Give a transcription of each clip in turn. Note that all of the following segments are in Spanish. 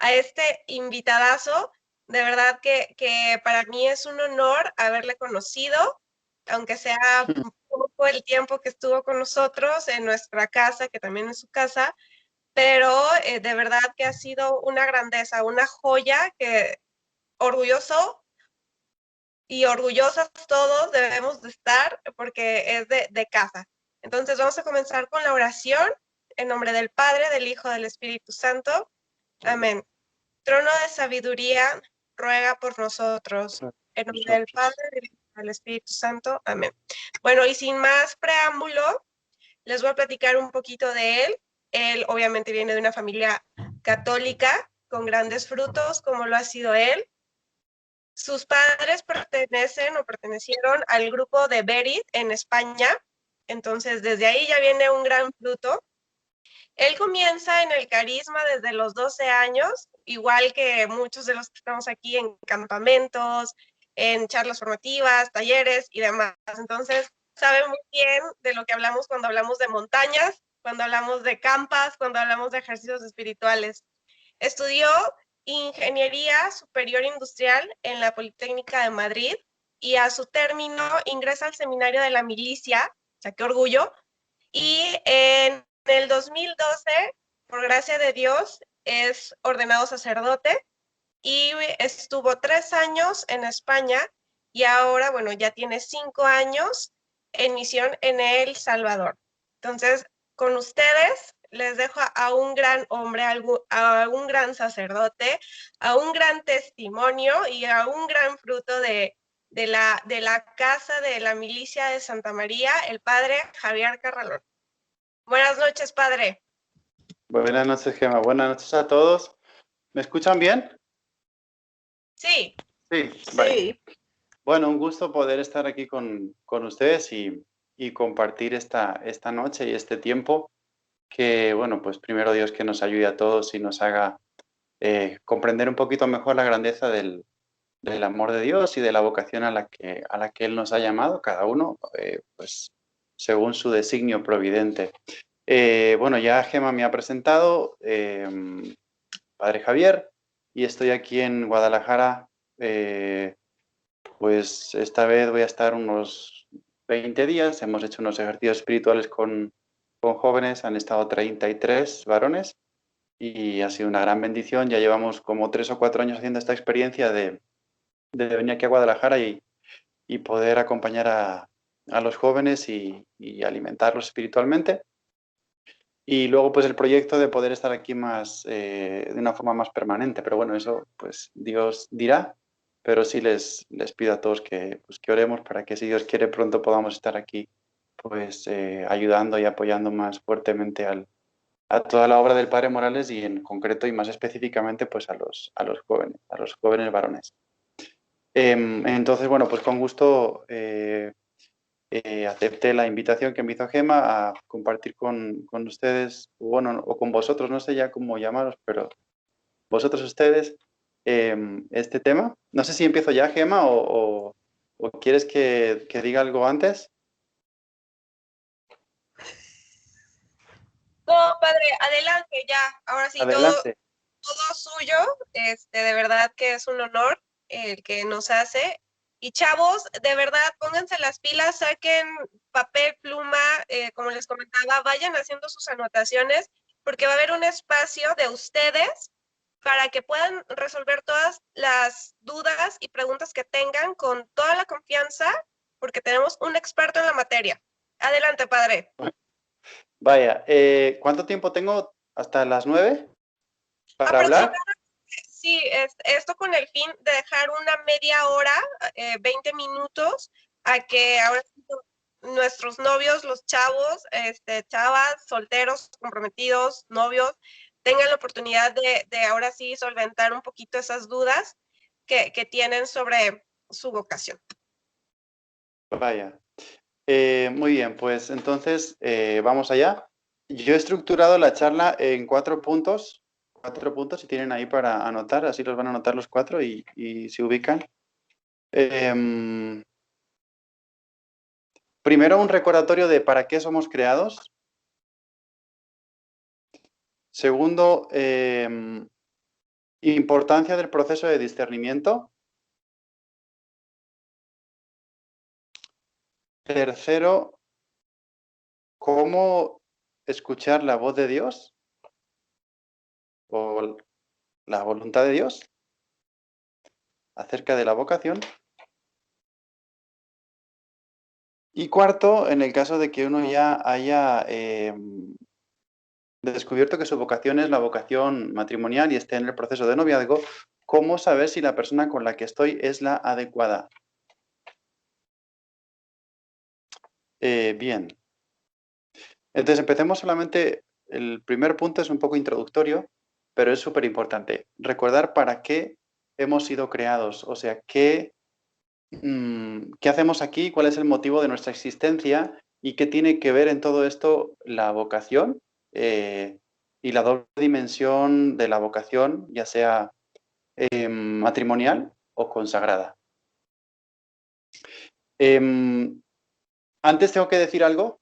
a este invitadazo. De verdad que para mí es un honor haberle conocido, aunque sea poco el tiempo que estuvo con nosotros en nuestra casa, que también es su casa, pero de verdad que ha sido una grandeza, una joya que orgulloso y orgullosas todos debemos de estar porque es de casa. Entonces vamos a comenzar con la oración en nombre del Padre, del Hijo, del Espíritu Santo. Amén. Trono de sabiduría, ruega por nosotros. En nombre del Padre, del Hijo, del Espíritu Santo. Amén. Bueno, y sin más preámbulo, les voy a platicar un poquito de él. Él obviamente viene de una familia católica con grandes frutos, como lo ha sido él. Sus padres pertenecieron al grupo de Berit en España, entonces desde ahí ya viene un gran fruto. Él comienza en el carisma desde los 12 años, igual que muchos de los que estamos aquí en campamentos, en charlas formativas, talleres y demás. Entonces, sabe muy bien de lo que hablamos cuando hablamos de montañas, cuando hablamos de campas, cuando hablamos de ejercicios espirituales. Estudió Ingeniería Superior Industrial en la Politécnica de Madrid y a su término ingresa al Seminario de la Milicia, o sea, qué orgullo, y en el 2012, por gracia de Dios, es ordenado sacerdote y estuvo 3 años en España y ahora, bueno, ya tiene 5 años en misión en El Salvador. Entonces, con ustedes les dejo a un gran hombre, a un gran sacerdote, a un gran testimonio y a un gran fruto de la casa de la milicia de Santa María, el padre Javier Carralón. Buenas noches, padre. Buenas noches, Gemma. Buenas noches a todos. ¿Me escuchan bien? Sí. Sí, vale. Bueno, un gusto poder estar aquí con ustedes y compartir esta noche y este tiempo que, bueno, pues primero Dios que nos ayude a todos y nos haga comprender un poquito mejor la grandeza del amor de Dios y de la vocación a la que Él nos ha llamado, cada uno, pues según su designio providente. Bueno, ya Gemma me ha presentado, Padre Javier, y estoy aquí en Guadalajara. Pues esta vez voy a estar unos 20 días. Hemos hecho unos ejercicios espirituales con jóvenes, han estado 33 varones y ha sido una gran bendición. Ya llevamos como 3 o 4 años haciendo esta experiencia de venir aquí a Guadalajara y poder acompañar a los jóvenes y alimentarlos espiritualmente. Y luego, pues el proyecto de poder estar aquí más, de una forma más permanente. Pero bueno, eso pues Dios dirá. Pero sí les pido a todos pues, que oremos para que si Dios quiere pronto podamos estar aquí, pues ayudando y apoyando más fuertemente a toda la obra del Padre Morales y en concreto y más específicamente pues a los jóvenes varones. Entonces, bueno, pues con gusto acepté la invitación que me hizo Gema a compartir con ustedes, bueno, o con vosotros, no sé ya cómo llamaros, pero vosotros ustedes, este tema. No sé si empiezo ya, Gema, o quieres que diga algo antes. No, padre, adelante ya. Ahora sí, Adelante. todo suyo. De verdad que es un honor el que nos hace. Y chavos, de verdad, pónganse las pilas, saquen papel, pluma, como les comentaba, vayan haciendo sus anotaciones, porque va a haber un espacio de ustedes para que puedan resolver todas las dudas y preguntas que tengan con toda la confianza, porque tenemos un experto en la materia. Adelante, padre. Vaya, ¿cuánto tiempo tengo? ¿Hasta las 9 para hablar? Aproximadamente, sí, esto con el fin de dejar una media hora, 20 minutos, a que ahora sí nuestros novios, los chavos, chavas, solteros, comprometidos, novios, tengan la oportunidad de ahora sí solventar un poquito esas dudas que tienen sobre su vocación. Vaya. Muy bien, pues entonces vamos allá. Yo he estructurado la charla en 4 puntos, si tienen ahí para anotar, así los van a anotar los 4 y se ubican. Primero, un recordatorio de para qué somos creados. Segundo, Importancia del proceso de discernimiento. Tercero, cómo escuchar la voz de Dios o la voluntad de Dios acerca de la vocación. Y cuarto, en el caso de que uno ya haya descubierto que su vocación es la vocación matrimonial y esté en el proceso de noviazgo, ¿cómo saber si la persona con la que estoy es la adecuada? Bien. Entonces empecemos solamente, el primer punto es un poco introductorio, pero es súper importante. Recordar para qué hemos sido creados, o sea, qué hacemos aquí, cuál es el motivo de nuestra existencia y qué tiene que ver en todo esto la vocación y la doble dimensión de la vocación, ya sea matrimonial o consagrada. Antes tengo que decir algo.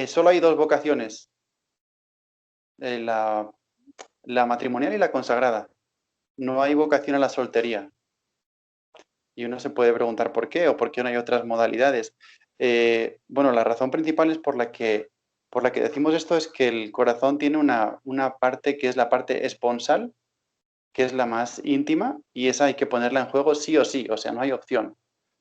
Solo hay dos vocaciones, la matrimonial y la consagrada. No hay vocación a la soltería. Y uno se puede preguntar por qué o por qué no hay otras modalidades. Bueno, la razón principal es por la que decimos esto es que el corazón tiene una parte que es la parte esponsal, que es la más íntima, y esa hay que ponerla en juego sí o sí, o sea, no hay opción.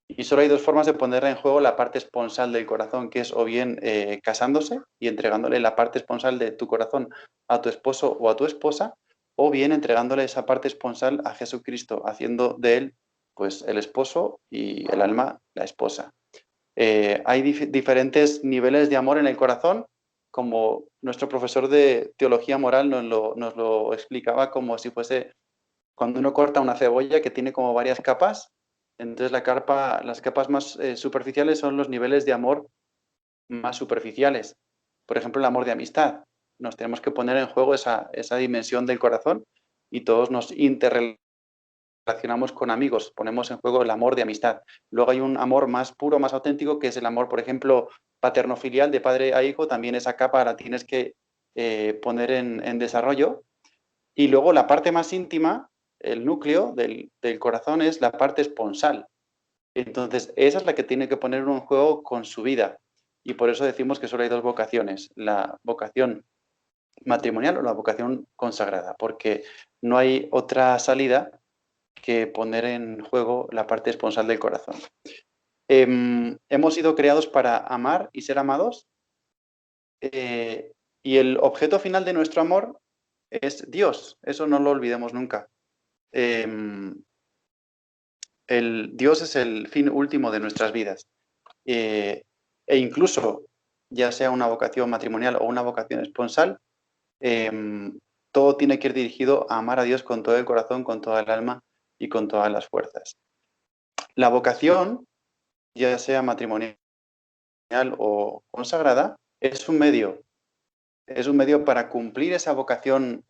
Y solo hay dos formas de ponerla en juego la parte esponsal del corazón, que es o bien casándose y entregándole la parte esponsal de tu corazón a tu esposo o a tu esposa, o bien entregándole esa parte esponsal a Jesucristo, haciendo de él pues el esposo y el alma la esposa. Hay diferentes niveles de amor en el corazón, como nuestro profesor de teología moral nos lo explicaba como si fuese cuando uno corta una cebolla que tiene como varias capas. Entonces las capas más superficiales son los niveles de amor más superficiales. Por ejemplo, el amor de amistad. Nos tenemos que poner en juego esa dimensión del corazón y todos nos interrelacionamos con amigos, ponemos en juego el amor de amistad. Luego hay un amor más puro, más auténtico, que es el amor, por ejemplo, paterno-filial de padre a hijo. También esa capa la tienes que poner en desarrollo. Y luego la parte más íntima, el núcleo del corazón, es la parte esponsal. Entonces, esa es la que tiene que poner uno en juego con su vida. Y por eso decimos que solo hay dos vocaciones, la vocación matrimonial o la vocación consagrada, porque no hay otra salida que poner en juego la parte esponsal del corazón. Hemos sido creados para amar y ser amados, y el objeto final de nuestro amor es Dios, eso no lo olvidemos nunca. Dios es el fin último de nuestras vidas. E incluso, ya sea una vocación matrimonial o una vocación esponsal, todo tiene que ir dirigido a amar a Dios con todo el corazón, con toda el alma y con todas las fuerzas. La vocación, ya sea matrimonial o consagrada, es un medio para cumplir esa vocación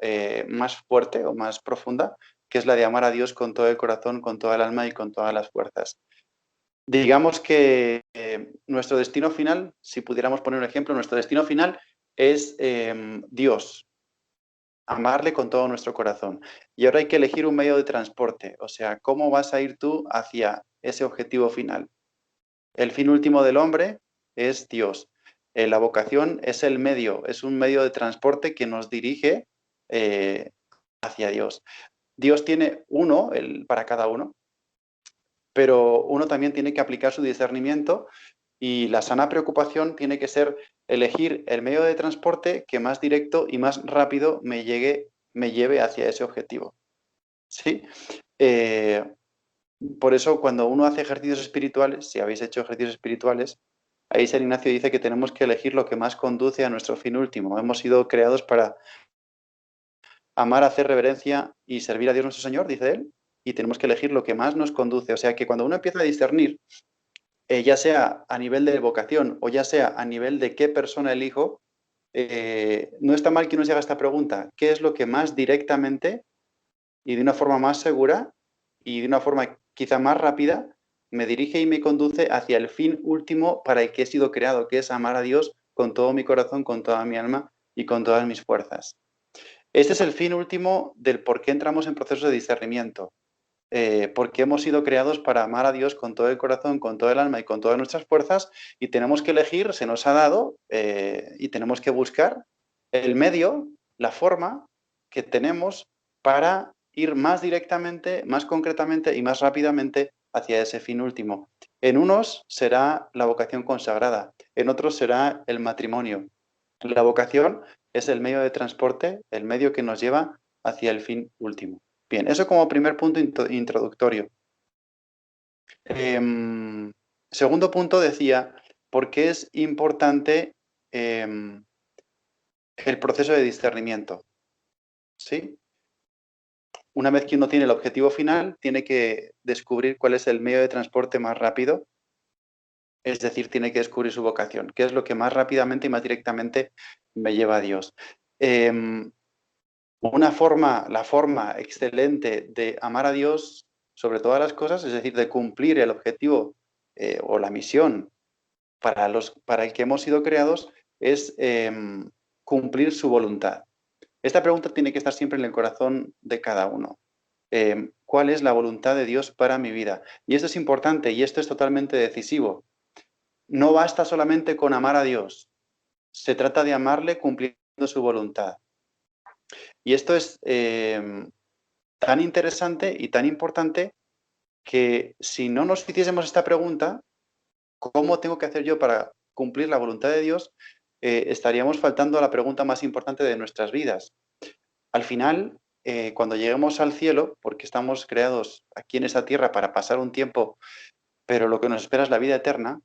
más fuerte o más profunda, que es la de amar a Dios con todo el corazón, con toda el alma y con todas las fuerzas. Digamos que nuestro destino final, si pudiéramos poner un ejemplo, nuestro destino final es Dios, amarle con todo nuestro corazón. Y ahora hay que elegir un medio de transporte, o sea, ¿cómo vas a ir tú hacia ese objetivo final? El fin último del hombre es Dios. La vocación es el medio, es un medio de transporte que nos dirige hacia Dios. Dios tiene uno para cada uno, pero uno también tiene que aplicar su discernimiento y la sana preocupación tiene que ser elegir el medio de transporte que más directo y más rápido me lleve hacia ese objetivo. ¿Sí? Por eso cuando uno hace ejercicios espirituales, si habéis hecho ejercicios espirituales, ahí San Ignacio dice que tenemos que elegir lo que más conduce a nuestro fin último. Hemos sido creados para amar, hacer reverencia y servir a Dios nuestro Señor, dice él, y tenemos que elegir lo que más nos conduce. O sea que cuando uno empieza a discernir, ya sea a nivel de vocación o ya sea a nivel de qué persona elijo, no está mal que uno se haga esta pregunta: ¿qué es lo que más directamente y de una forma más segura y de una forma quizá más rápida me dirige y me conduce hacia el fin último para el que he sido creado, que es amar a Dios con todo mi corazón, con toda mi alma y con todas mis fuerzas? Este es el fin último del por qué entramos en procesos de discernimiento. Porque hemos sido creados para amar a Dios con todo el corazón, con todo el alma y con todas nuestras fuerzas, y tenemos que elegir, se nos ha dado, y tenemos que buscar el medio, la forma que tenemos para ir más directamente, más concretamente y más rápidamente hacia ese fin último. En unos será la vocación consagrada, en otros será el matrimonio. La vocación es el medio de transporte, el medio que nos lleva hacia el fin último. Bien, eso como primer punto introductorio. Segundo punto decía, ¿por qué es importante el proceso de discernimiento? ¿Sí? Una vez que uno tiene el objetivo final, tiene que descubrir cuál es el medio de transporte más rápido, es decir, tiene que descubrir su vocación, qué es lo que más rápidamente y más directamente me lleva a Dios. La forma excelente de amar a Dios sobre todas las cosas, es decir, de cumplir el objetivo o la misión para el que hemos sido creados, es cumplir su voluntad. Esta pregunta tiene que estar siempre en el corazón de cada uno. ¿Cuál es la voluntad de Dios para mi vida? Y esto es importante y esto es totalmente decisivo. No basta solamente con amar a Dios, se trata de amarle cumpliendo su voluntad. Y esto es tan interesante y tan importante que si no nos hiciésemos esta pregunta, ¿cómo tengo que hacer yo para cumplir la voluntad de Dios? Estaríamos faltando a la pregunta más importante de nuestras vidas. Al final, cuando lleguemos al cielo, porque estamos creados aquí en esta tierra para pasar un tiempo, pero lo que nos espera es la vida eterna,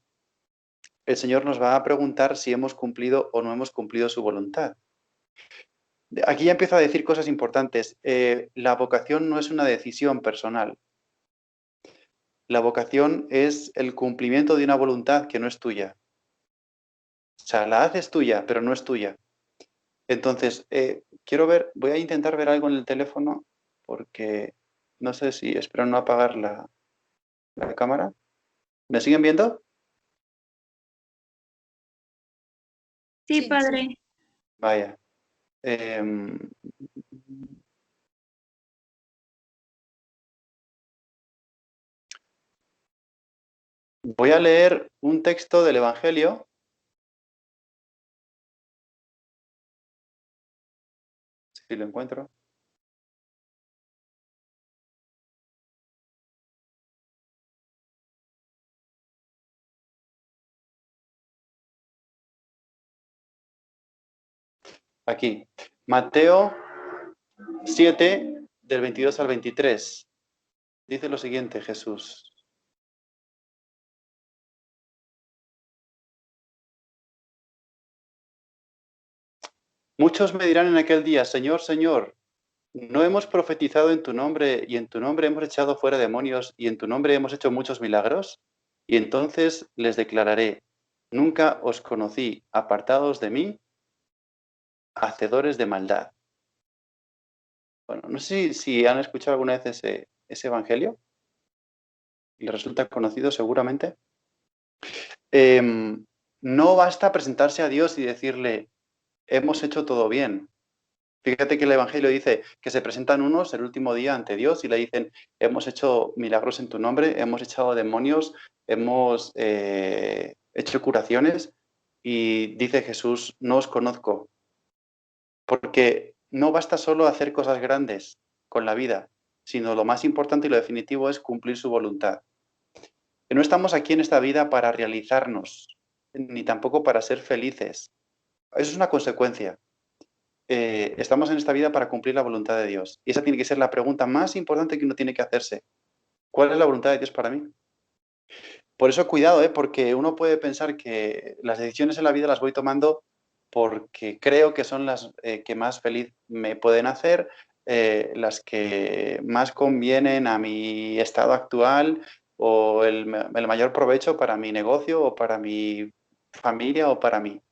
el Señor nos va a preguntar si hemos cumplido o no hemos cumplido su voluntad. Aquí ya empiezo a decir cosas importantes. La vocación no es una decisión personal. La vocación es el cumplimiento de una voluntad que no es tuya. O sea, la haces tuya, pero no es tuya. Entonces, voy a intentar ver algo en el teléfono porque no sé si, espero no apagar la cámara. ¿Me siguen viendo? Sí, padre. Vaya. Voy a leer un texto del Evangelio. Si lo encuentro. Aquí. Mateo 7, del 22 al 23. Dice lo siguiente, Jesús. Muchos me dirán en aquel día, Señor, Señor, ¿no hemos profetizado en tu nombre y en tu nombre hemos echado fuera demonios y en tu nombre hemos hecho muchos milagros? Y entonces les declararé, nunca os conocí, apartados de mí, hacedores de maldad. Bueno, no sé si han escuchado alguna vez ese evangelio. ¿Les resulta conocido seguramente? No basta presentarse a Dios y decirle, hemos hecho todo bien. Fíjate que el Evangelio dice que se presentan unos el último día ante Dios y le dicen, hemos hecho milagros en tu nombre, hemos echado demonios, hemos hecho curaciones, y dice Jesús, no os conozco. Porque no basta solo hacer cosas grandes con la vida, sino lo más importante y lo definitivo es cumplir su voluntad. Que no estamos aquí en esta vida para realizarnos, ni tampoco para ser felices. Eso es una consecuencia. Estamos en esta vida para cumplir la voluntad de Dios. Y esa tiene que ser la pregunta más importante que uno tiene que hacerse. ¿Cuál es la voluntad de Dios para mí? Por eso cuidado, porque uno puede pensar que las decisiones en la vida las voy tomando porque creo que son las que más feliz me pueden hacer, las que más convienen a mi estado actual o el mayor provecho para mi negocio o para mi familia o para mí.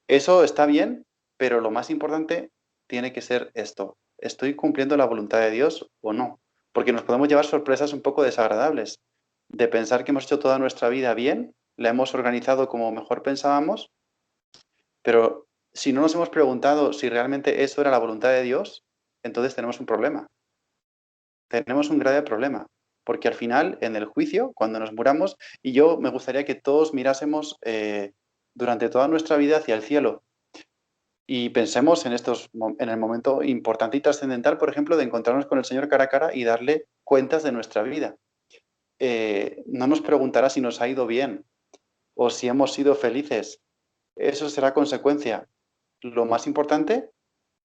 Eso está bien, pero lo más importante tiene que ser esto. ¿Estoy cumpliendo la voluntad de Dios o no? Porque nos podemos llevar sorpresas un poco desagradables de pensar que hemos hecho toda nuestra vida bien, la hemos organizado como mejor pensábamos, pero si no nos hemos preguntado si realmente eso era la voluntad de Dios, entonces tenemos un problema. Tenemos un grave problema. Porque al final, en el juicio, cuando nos muramos, y yo me gustaría que todos mirásemos durante toda nuestra vida hacia el cielo y pensemos en en el momento importante y trascendental, por ejemplo, de encontrarnos con el Señor cara a cara y darle cuentas de nuestra vida. No nos preguntará si nos ha ido bien o si hemos sido felices. Eso será consecuencia. Lo más importante,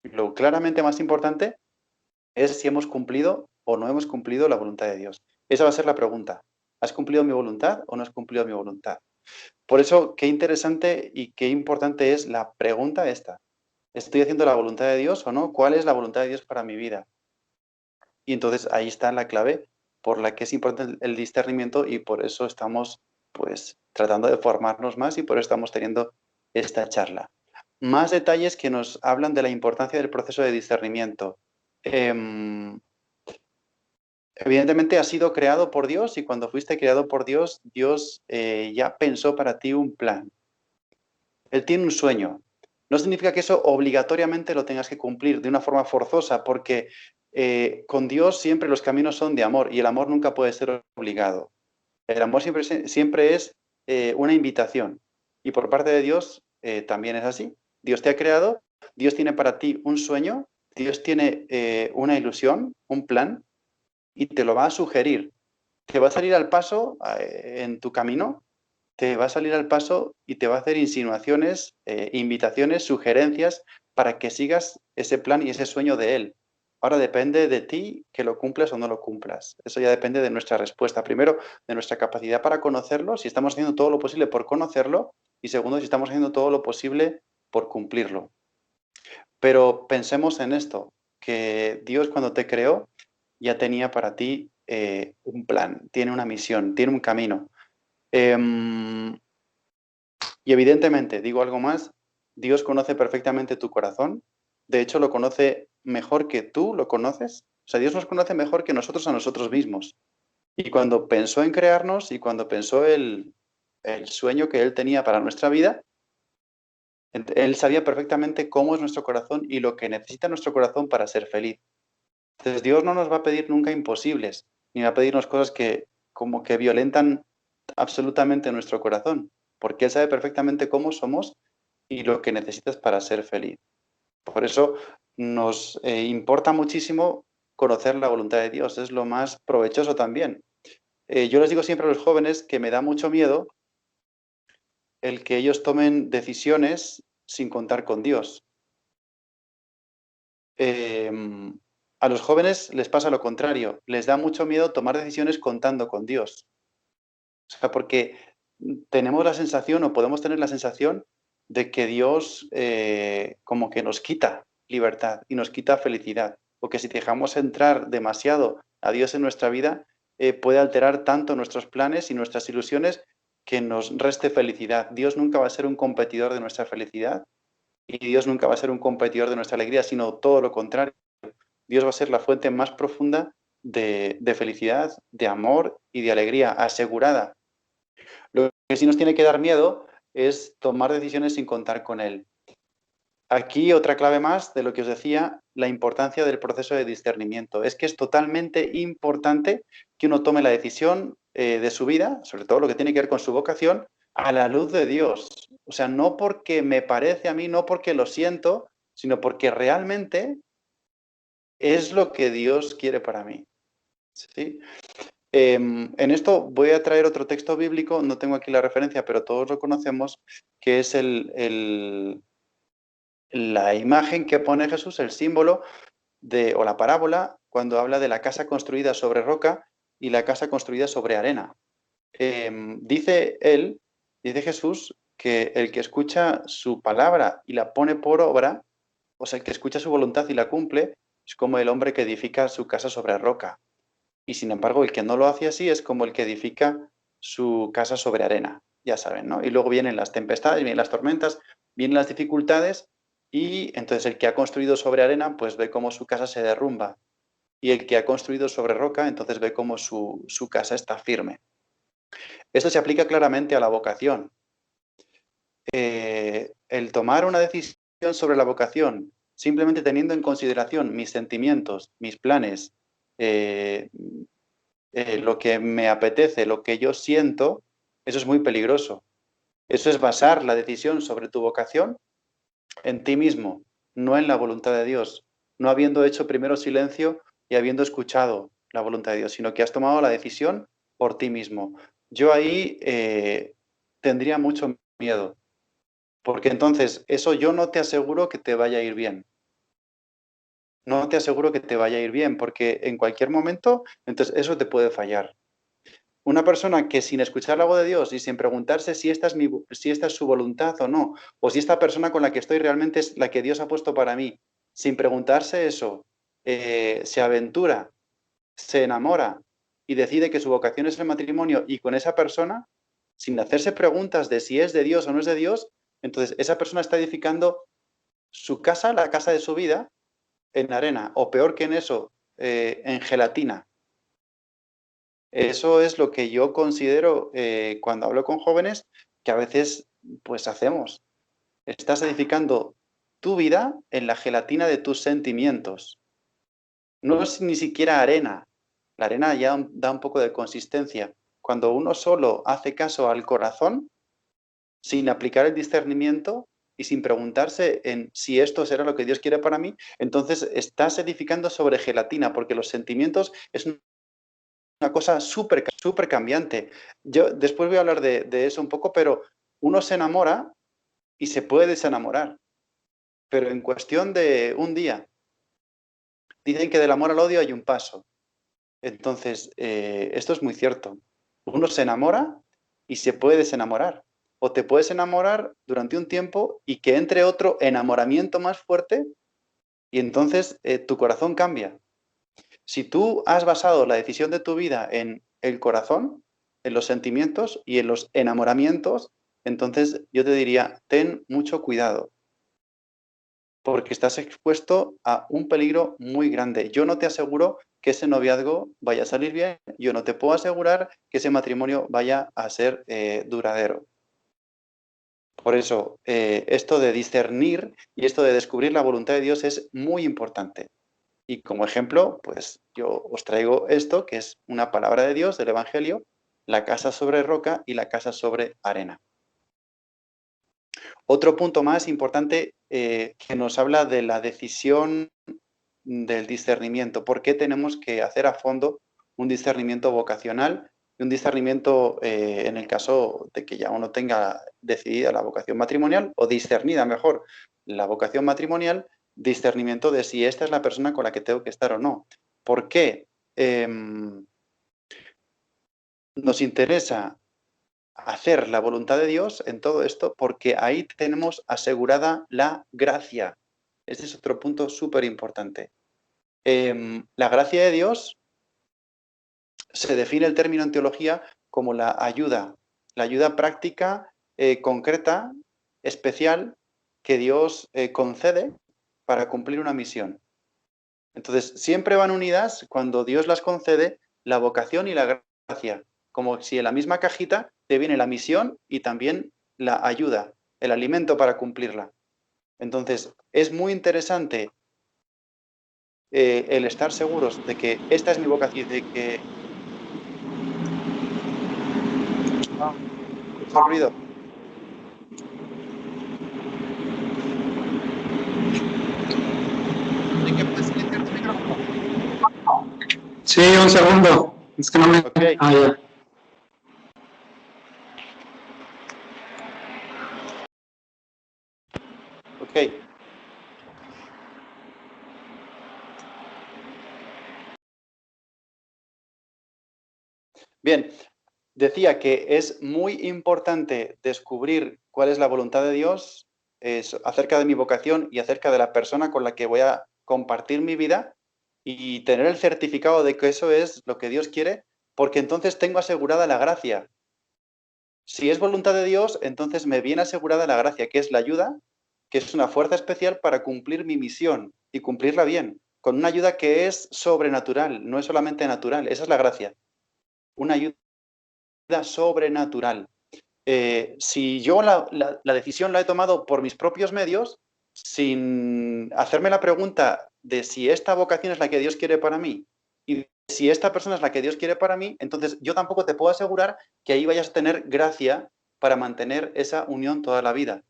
lo claramente más importante, es si hemos cumplido o no hemos cumplido la voluntad de Dios. Esa va a ser la pregunta. ¿Has cumplido mi voluntad o no has cumplido mi voluntad? Por eso, qué interesante y qué importante es la pregunta esta. ¿Estoy haciendo la voluntad de Dios o no? ¿Cuál es la voluntad de Dios para mi vida? Y entonces ahí está la clave por la que es importante el discernimiento y por eso estamos pues tratando de formarnos más y por eso estamos teniendo esta charla. Más detalles que nos hablan de la importancia del proceso de discernimiento. Evidentemente has sido creado por Dios y cuando fuiste creado por Dios, Dios ya pensó para ti un plan. Él tiene un sueño. No significa que eso obligatoriamente lo tengas que cumplir de una forma forzosa, porque con Dios siempre los caminos son de amor y el amor nunca puede ser obligado. El amor siempre es una invitación y por parte de Dios también es así. Dios te ha creado, Dios tiene para ti un sueño, Dios tiene una ilusión, un plan y te lo va a sugerir. Te va a salir al paso en tu camino, te va a salir al paso y te va a hacer insinuaciones, invitaciones, sugerencias para que sigas ese plan y ese sueño de él. Ahora depende de ti que lo cumplas o no lo cumplas. Eso ya depende de nuestra respuesta. Primero, de nuestra capacidad para conocerlo, si estamos haciendo todo lo posible por conocerlo, y segundo, si estamos haciendo todo lo posible por cumplirlo. Pero pensemos en esto, que Dios cuando te creó ya tenía para ti un plan, tiene una misión, tiene un camino. Y evidentemente, digo algo más, Dios conoce perfectamente tu corazón, de hecho lo conoce mejor que tú lo conoces, o sea, Dios nos conoce mejor que nosotros a nosotros mismos. Y cuando pensó en crearnos y cuando pensó el sueño que Él tenía para nuestra vida, Él sabía perfectamente cómo es nuestro corazón y lo que necesita nuestro corazón para ser feliz. Entonces Dios no nos va a pedir nunca imposibles, ni va a pedirnos cosas que como que violentan absolutamente nuestro corazón, porque Él sabe perfectamente cómo somos y lo que necesitas para ser feliz. Por eso nos importa muchísimo conocer la voluntad de Dios, es lo más provechoso también. Yo les digo siempre a los jóvenes que me da mucho miedo el que ellos tomen decisiones sin contar con Dios. A los jóvenes les pasa lo contrario, les da mucho miedo tomar decisiones contando con Dios. O sea, porque tenemos la sensación o podemos tener la sensación de que Dios como que nos quita libertad y nos quita felicidad. O que si dejamos entrar demasiado a Dios en nuestra vida, puede alterar tanto nuestros planes y nuestras ilusiones que nos reste felicidad. Dios nunca va a ser un competidor de nuestra felicidad y Dios nunca va a ser un competidor de nuestra alegría, sino todo lo contrario. Dios va a ser la fuente más profunda de felicidad, de amor y de alegría asegurada. Lo que sí nos tiene que dar miedo es tomar decisiones sin contar con Él. Aquí otra clave más de lo que os decía, la importancia del proceso de discernimiento. Es que es totalmente importante que uno tome la decisión de su vida, sobre todo lo que tiene que ver con su vocación, a la luz de Dios. O sea, no porque me parece a mí, no porque lo siento, sino porque realmente es lo que Dios quiere para mí. ¿Sí? En esto voy a traer otro texto bíblico, no tengo aquí la referencia, pero todos lo conocemos, que es la imagen que pone Jesús, el símbolo o la parábola, cuando habla de la casa construida sobre roca y la casa construida sobre arena. Dice Jesús, que el que escucha su palabra y la pone por obra, o sea, el que escucha su voluntad y la cumple, es como el hombre que edifica su casa sobre roca. Y sin embargo, el que no lo hace así es como el que edifica su casa sobre arena, ya saben, ¿no? Y luego vienen las tempestades, vienen las tormentas, vienen las dificultades y entonces el que ha construido sobre arena pues ve cómo su casa se derrumba y el que ha construido sobre roca entonces ve cómo su casa está firme. Esto se aplica claramente a la vocación. El tomar una decisión sobre la vocación, simplemente teniendo en consideración mis sentimientos, mis planes, lo que me apetece, lo que yo siento, eso es muy peligroso. Eso es basar la decisión sobre tu vocación en ti mismo, no en la voluntad de Dios, no habiendo hecho primero silencio y habiendo escuchado la voluntad de Dios, sino que has tomado la decisión por ti mismo. Yo ahí tendría mucho miedo, porque entonces eso yo no te aseguro que te vaya a ir bien. No te aseguro que te vaya a ir bien, porque en cualquier momento, entonces eso te puede fallar. Una persona que sin escuchar la voz de Dios y sin preguntarse si esta es su voluntad o no, o si esta persona con la que estoy realmente es la que Dios ha puesto para mí, sin preguntarse eso, se aventura, se enamora y decide que su vocación es el matrimonio y con esa persona, sin hacerse preguntas de si es de Dios o no es de Dios, entonces esa persona está edificando su casa, la casa de su vida, en arena, o peor que en eso, en gelatina. Eso es lo que yo considero cuando hablo con jóvenes que a veces pues hacemos. Estás edificando tu vida en la gelatina de tus sentimientos. No es ni siquiera arena. La arena ya da un poco de consistencia. Cuando uno solo hace caso al corazón, sin aplicar el discernimiento y sin preguntarse en si esto será lo que Dios quiere para mí, entonces estás edificando sobre gelatina, porque los sentimientos es una cosa súper cambiante. Yo después voy a hablar de eso un poco, pero uno se enamora y se puede desenamorar, pero en cuestión de un día. Dicen que del amor al odio hay un paso. Entonces, esto es muy cierto. Uno se enamora y se puede desenamorar. O te puedes enamorar durante un tiempo y que entre otro enamoramiento más fuerte y entonces tu corazón cambia. Si tú has basado la decisión de tu vida en el corazón, en los sentimientos y en los enamoramientos, entonces yo te diría, ten mucho cuidado, porque estás expuesto a un peligro muy grande. Yo no te aseguro que ese noviazgo vaya a salir bien, yo no te puedo asegurar que ese matrimonio vaya a ser duradero. Por eso, esto de discernir y esto de descubrir la voluntad de Dios es muy importante. Y como ejemplo, pues yo os traigo esto, que es una palabra de Dios del Evangelio, la casa sobre roca y la casa sobre arena. Otro punto más importante que nos habla de la decisión del discernimiento. ¿Por qué tenemos que hacer a fondo un discernimiento vocacional y un discernimiento en el caso de que ya uno tenga decidida la vocación matrimonial o discernida mejor la vocación matrimonial, discernimiento de si esta es la persona con la que tengo que estar o no? ¿Por qué nos interesa hacer la voluntad de Dios en todo esto? Porque ahí tenemos asegurada la gracia. Este es otro punto súper importante. La gracia de Dios se define el término en teología como la ayuda práctica, concreta, especial, que Dios concede para cumplir una misión. Entonces, siempre van unidas cuando Dios las concede, la vocación y la gracia, como si en la misma cajita te viene la misión y también la ayuda, el alimento para cumplirla. Entonces, es muy interesante el estar seguros de que esta es mi vocación, de que... ¿Escucho ruido? Sí, un segundo. Es que no me... Okay. Ah, ya. Ok. Bien, decía que es muy importante descubrir cuál es la voluntad de Dios acerca de mi vocación y acerca de la persona con la que voy a compartir mi vida y tener el certificado de que eso es lo que Dios quiere, porque entonces tengo asegurada la gracia. Si es voluntad de Dios, entonces me viene asegurada la gracia, que es la ayuda, que es una fuerza especial para cumplir mi misión y cumplirla bien, con una ayuda que es sobrenatural, no es solamente natural, esa es la gracia. Una ayuda sobrenatural. Si yo la decisión la he tomado por mis propios medios, sin hacerme la pregunta de si esta vocación es la que Dios quiere para mí y si esta persona es la que Dios quiere para mí, entonces yo tampoco te puedo asegurar que ahí vayas a tener gracia para mantener esa unión toda la vida.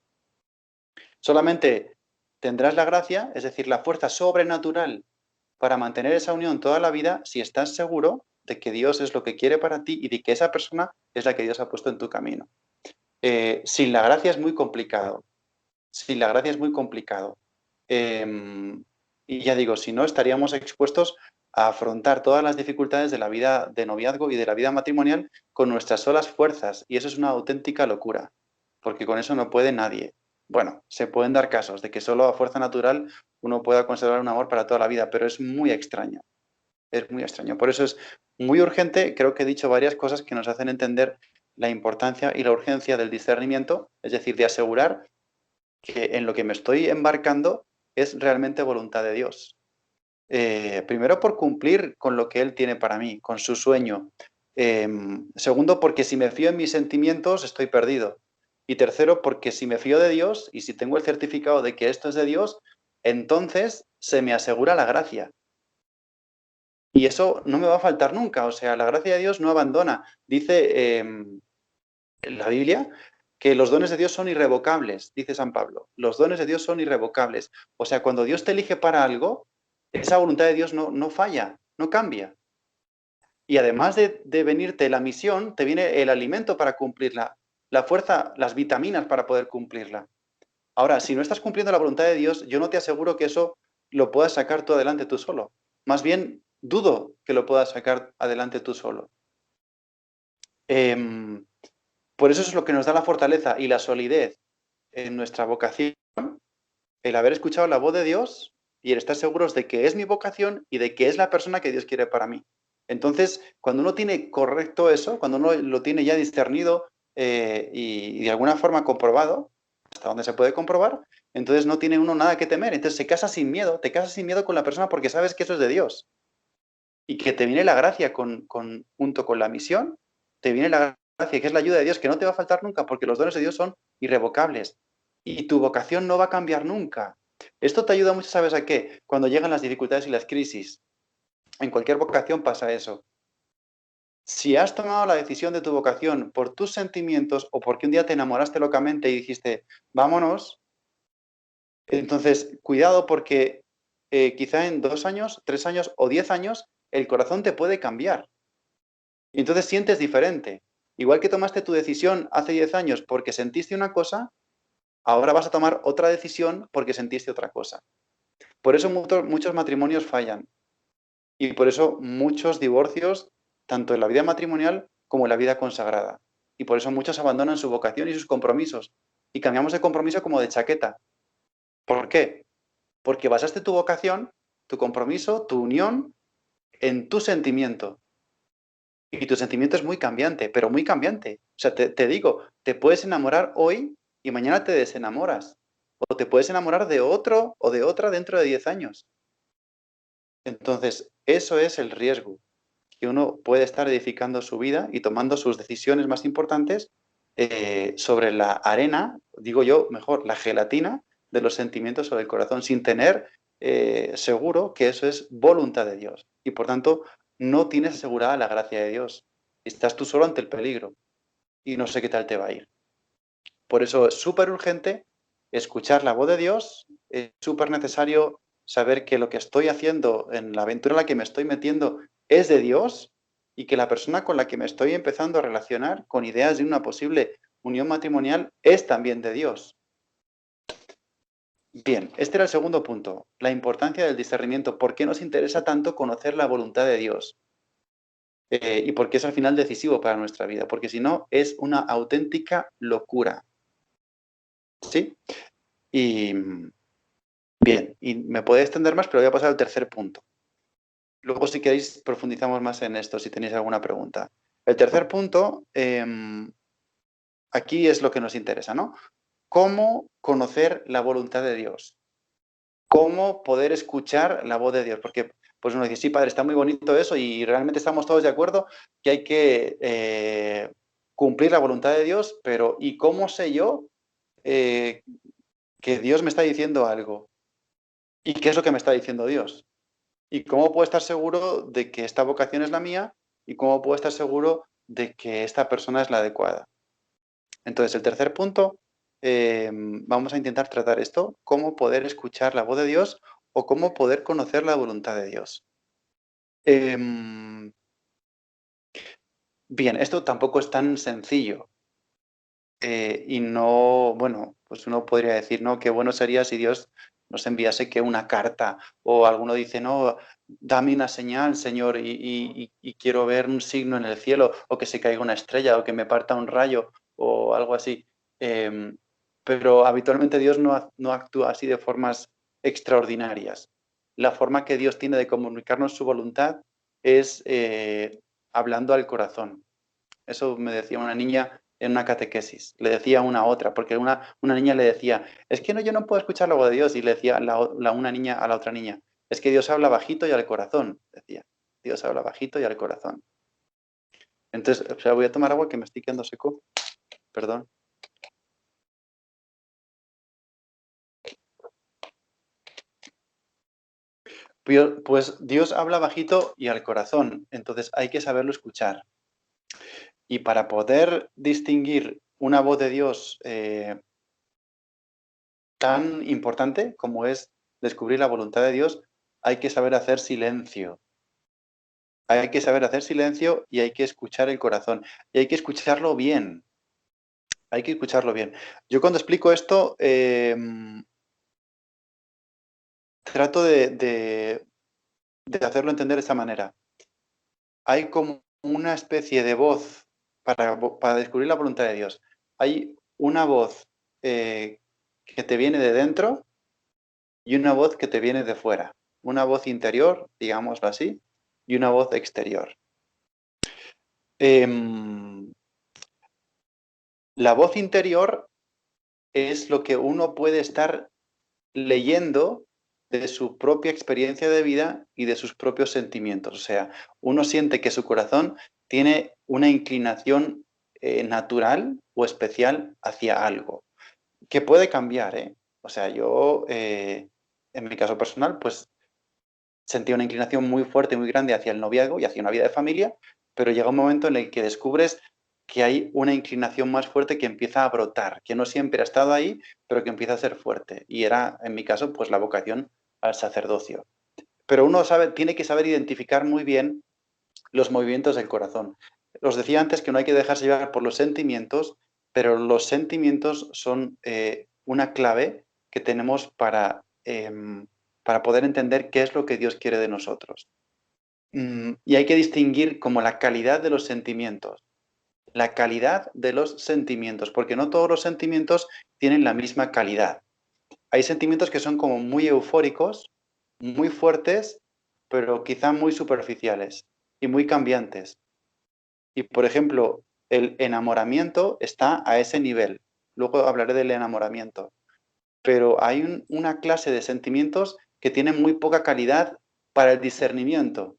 Solamente tendrás la gracia, es decir, la fuerza sobrenatural para mantener esa unión toda la vida si estás seguro de que Dios es lo que quiere para ti y de que esa persona es la que Dios ha puesto en tu camino. Sin la gracia es muy complicado. Sin la gracia es muy complicado. Y ya digo, si no, estaríamos expuestos a afrontar todas las dificultades de la vida de noviazgo y de la vida matrimonial con nuestras solas fuerzas. Y eso es una auténtica locura, porque con eso no puede nadie. Bueno, se pueden dar casos de que solo a fuerza natural uno pueda conservar un amor para toda la vida, pero es muy extraño. Es muy extraño. Por eso es muy urgente. Creo que he dicho varias cosas que nos hacen entender la importancia y la urgencia del discernimiento, es decir, de asegurar que en lo que me estoy embarcando es realmente voluntad de Dios. Primero, por cumplir con lo que Él tiene para mí, con su sueño. Segundo, porque si me fío en mis sentimientos, estoy perdido. Y tercero, porque si me fío de Dios y si tengo el certificado de que esto es de Dios, entonces se me asegura la gracia. Y eso no me va a faltar nunca. O sea, la gracia de Dios no abandona. Dice en la Biblia que los dones de Dios son irrevocables, dice San Pablo. Los dones de Dios son irrevocables. O sea, cuando Dios te elige para algo, esa voluntad de Dios no falla, no cambia. Y además de venirte la misión, te viene el alimento para cumplirla, la fuerza, las vitaminas para poder cumplirla. Ahora, si no estás cumpliendo la voluntad de Dios, yo no te aseguro que eso lo puedas sacar tú adelante tú solo. Más bien, dudo que lo puedas sacar adelante tú solo. Por eso es lo que nos da la fortaleza y la solidez en nuestra vocación, el haber escuchado la voz de Dios y el estar seguros de que es mi vocación y de que es la persona que Dios quiere para mí. Entonces, cuando uno tiene correcto eso, cuando uno lo tiene ya discernido y de alguna forma comprobado, hasta donde se puede comprobar, entonces no tiene uno nada que temer. Entonces se casa sin miedo, te casas sin miedo con la persona porque sabes que eso es de Dios. Y que te viene la gracia junto con la misión, te viene la gracia, que es la ayuda de Dios, que no te va a faltar nunca, porque los dones de Dios son irrevocables. Y tu vocación no va a cambiar nunca. Esto te ayuda mucho, ¿sabes a qué? Cuando llegan las dificultades y las crisis. En cualquier vocación pasa eso. Si has tomado la decisión de tu vocación por tus sentimientos o porque un día te enamoraste locamente y dijiste, vámonos, entonces cuidado porque quizá en 2 años, 3 años o 10 años el corazón te puede cambiar. Y entonces sientes diferente. Igual que tomaste tu decisión hace 10 años porque sentiste una cosa, ahora vas a tomar otra decisión porque sentiste otra cosa. Por eso muchos matrimonios fallan. Y por eso muchos divorcios, tanto en la vida matrimonial como en la vida consagrada. Y por eso muchos abandonan su vocación y sus compromisos. Y cambiamos de compromiso como de chaqueta. ¿Por qué? Porque basaste tu vocación, tu compromiso, tu unión en tu sentimiento. Y tu sentimiento es muy cambiante, pero muy cambiante. O sea, te digo, te puedes enamorar hoy y mañana te desenamoras. O te puedes enamorar de otro o de otra dentro de 10 años. Entonces, eso es el riesgo, que uno puede estar edificando su vida y tomando sus decisiones más importantes sobre la arena, digo yo, mejor, la gelatina de los sentimientos sobre el corazón, sin tener seguro que eso es voluntad de Dios. Y por tanto, no tienes asegurada la gracia de Dios. Estás tú solo ante el peligro y no sé qué tal te va a ir. Por eso es súper urgente escuchar la voz de Dios, es súper necesario saber que lo que estoy haciendo en la aventura en la que me estoy metiendo es de Dios y que la persona con la que me estoy empezando a relacionar con ideas de una posible unión matrimonial es también de Dios. Bien, este era el segundo punto, la importancia del discernimiento. ¿Por qué nos interesa tanto conocer la voluntad de Dios? Y por qué es al final decisivo para nuestra vida, porque si no es una auténtica locura. ¿Sí? Y bien, y me puedo extender más, pero voy a pasar al tercer punto. Luego, si queréis, profundizamos más en esto, si tenéis alguna pregunta. El tercer punto, aquí es lo que nos interesa, ¿no? ¿Cómo conocer la voluntad de Dios? ¿Cómo poder escuchar la voz de Dios? Porque pues uno dice, sí, padre, está muy bonito eso y realmente estamos todos de acuerdo que hay que cumplir la voluntad de Dios, pero ¿y cómo sé yo que Dios me está diciendo algo. ¿Y qué es lo que me está diciendo Dios? ¿Y cómo puedo estar seguro de que esta vocación es la mía? ¿Y cómo puedo estar seguro de que esta persona es la adecuada? Entonces, el tercer punto, vamos a intentar tratar esto, cómo poder escuchar la voz de Dios o cómo poder conocer la voluntad de Dios. Bien, esto tampoco es tan sencillo. Y no, bueno, pues uno podría decir, ¿no? Qué bueno sería si Dios nos enviase que una carta, o alguno dice, no, dame una señal, Señor, y quiero ver un signo en el cielo, o que se caiga una estrella, o que me parta un rayo, o algo así. Pero habitualmente Dios no actúa así de formas extraordinarias. La forma que Dios tiene de comunicarnos su voluntad es hablando al corazón. Eso me decía una niña en una catequesis, le decía una a otra, porque una niña le decía, es que no, yo no puedo escuchar la voz de Dios, y le decía una niña a la otra niña, es que Dios habla bajito y al corazón, decía, Dios habla bajito y al corazón. Entonces, o sea, voy a tomar agua que me estoy quedando seco, perdón. Pues Dios habla bajito y al corazón, entonces hay que saberlo escuchar. Y para poder distinguir una voz de Dios tan importante como es descubrir la voluntad de Dios, hay que saber hacer silencio. Hay que saber hacer silencio y hay que escuchar el corazón. Y hay que escucharlo bien. Hay que escucharlo bien. Yo cuando explico esto, trato de hacerlo entender de esta manera. Hay como una especie de voz para descubrir la voluntad de Dios. Hay una voz que te viene de dentro y una voz que te viene de fuera. Una voz interior, digámoslo así, y una voz exterior. La voz interior es lo que uno puede estar leyendo de su propia experiencia de vida y de sus propios sentimientos. O sea, uno siente que su corazón tiene una inclinación natural o especial hacia algo, que puede cambiar, ¿eh? O sea, yo, en mi caso personal, pues sentía una inclinación muy fuerte, muy grande hacia el noviazgo y hacia una vida de familia, pero llega un momento en el que descubres que hay una inclinación más fuerte que empieza a brotar, que no siempre ha estado ahí, pero que empieza a ser fuerte. Y era, en mi caso, pues la vocación al sacerdocio. Pero uno tiene que saber identificar muy bien los movimientos del corazón. Os decía antes que no hay que dejarse llevar por los sentimientos, pero los sentimientos son una clave que tenemos para poder entender qué es lo que Dios quiere de nosotros. Y hay que distinguir como la calidad de los sentimientos. La calidad de los sentimientos, porque no todos los sentimientos tienen la misma calidad. Hay sentimientos que son como muy eufóricos, muy fuertes, pero quizá muy superficiales y muy cambiantes. Y, por ejemplo, el enamoramiento está a ese nivel. Luego hablaré del enamoramiento. Pero hay una clase de sentimientos que tienen muy poca calidad para el discernimiento,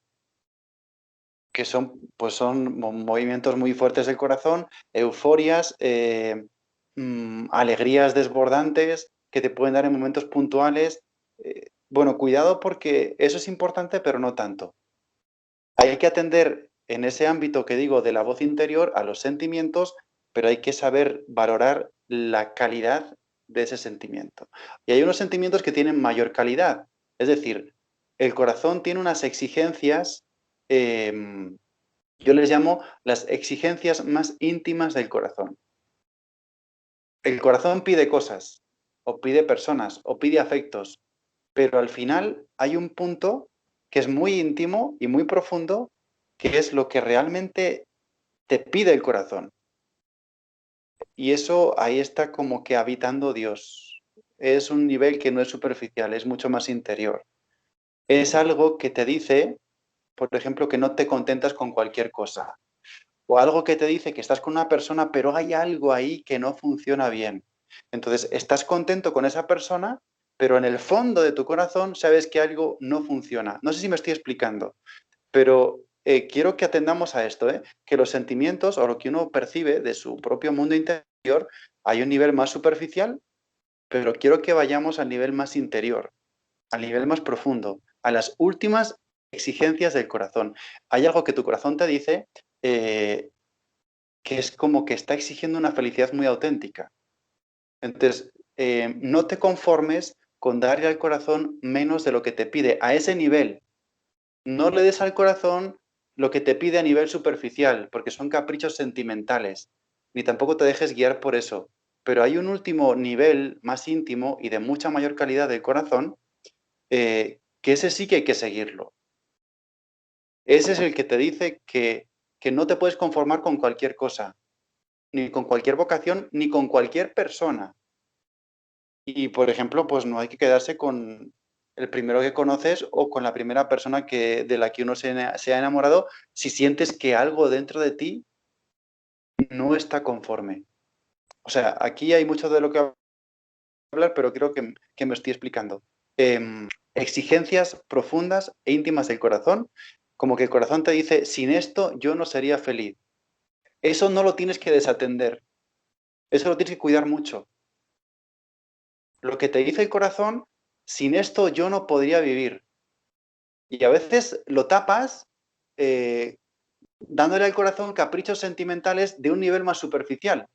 que son movimientos muy fuertes del corazón, euforias, alegrías desbordantes que te pueden dar en momentos puntuales. Bueno, cuidado porque eso es importante, pero no tanto. Hay que atender en ese ámbito que digo de la voz interior a los sentimientos, pero hay que saber valorar la calidad de ese sentimiento. Y hay unos sentimientos que tienen mayor calidad. Es decir, el corazón tiene unas exigencias, yo les llamo las exigencias más íntimas del corazón. El corazón pide cosas, o pide personas, o pide afectos, pero al final hay un punto que es muy íntimo y muy profundo, que es lo que realmente te pide el corazón. Y eso ahí está como que habitando Dios. Es un nivel que no es superficial, es mucho más interior. Es algo que te dice, por ejemplo, que no te contentas con cualquier cosa. O algo que te dice que estás con una persona, pero hay algo ahí que no funciona bien. Entonces, estás contento con esa persona, pero en el fondo de tu corazón sabes que algo no funciona. No sé si me estoy explicando, pero quiero que atendamos a esto, que los sentimientos o lo que uno percibe de su propio mundo interior, hay un nivel más superficial pero quiero que vayamos al nivel más interior, al nivel más profundo, a las últimas exigencias del corazón. Hay algo que tu corazón te dice que es como que está exigiendo una felicidad muy auténtica. Entonces, no te conformes con darle al corazón menos de lo que te pide, a ese nivel. No le des al corazón lo que te pide a nivel superficial, porque son caprichos sentimentales, ni tampoco te dejes guiar por eso. Pero hay un último nivel más íntimo y de mucha mayor calidad del corazón, que ese sí que hay que seguirlo. Ese es el que te dice que no te puedes conformar con cualquier cosa, ni con cualquier vocación, ni con cualquier persona. Y, por ejemplo, pues no hay que quedarse con el primero que conoces o con la primera persona de la que uno se ha enamorado si sientes que algo dentro de ti no está conforme. O sea, aquí hay mucho de lo que hablar, pero creo que me estoy explicando. Exigencias profundas e íntimas del corazón, como que el corazón te dice, sin esto yo no sería feliz. Eso no lo tienes que desatender, eso lo tienes que cuidar mucho. Lo que te dice el corazón, sin esto yo no podría vivir. Y a veces lo tapas dándole al corazón caprichos sentimentales de un nivel más superficial.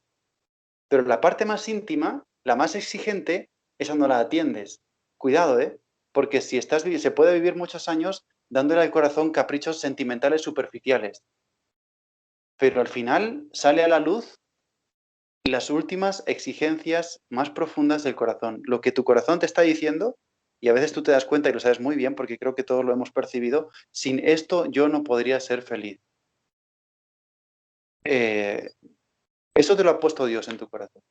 Pero la parte más íntima, la más exigente, esa no la atiendes. Cuidado, ¿eh? Porque si se puede vivir muchos años dándole al corazón caprichos sentimentales superficiales. Pero al final sale a la luz las últimas exigencias más profundas del corazón. Lo que tu corazón te está diciendo, y a veces tú te das cuenta y lo sabes muy bien porque creo que todos lo hemos percibido, sin esto yo no podría ser feliz. Eso te lo ha puesto Dios en tu corazón.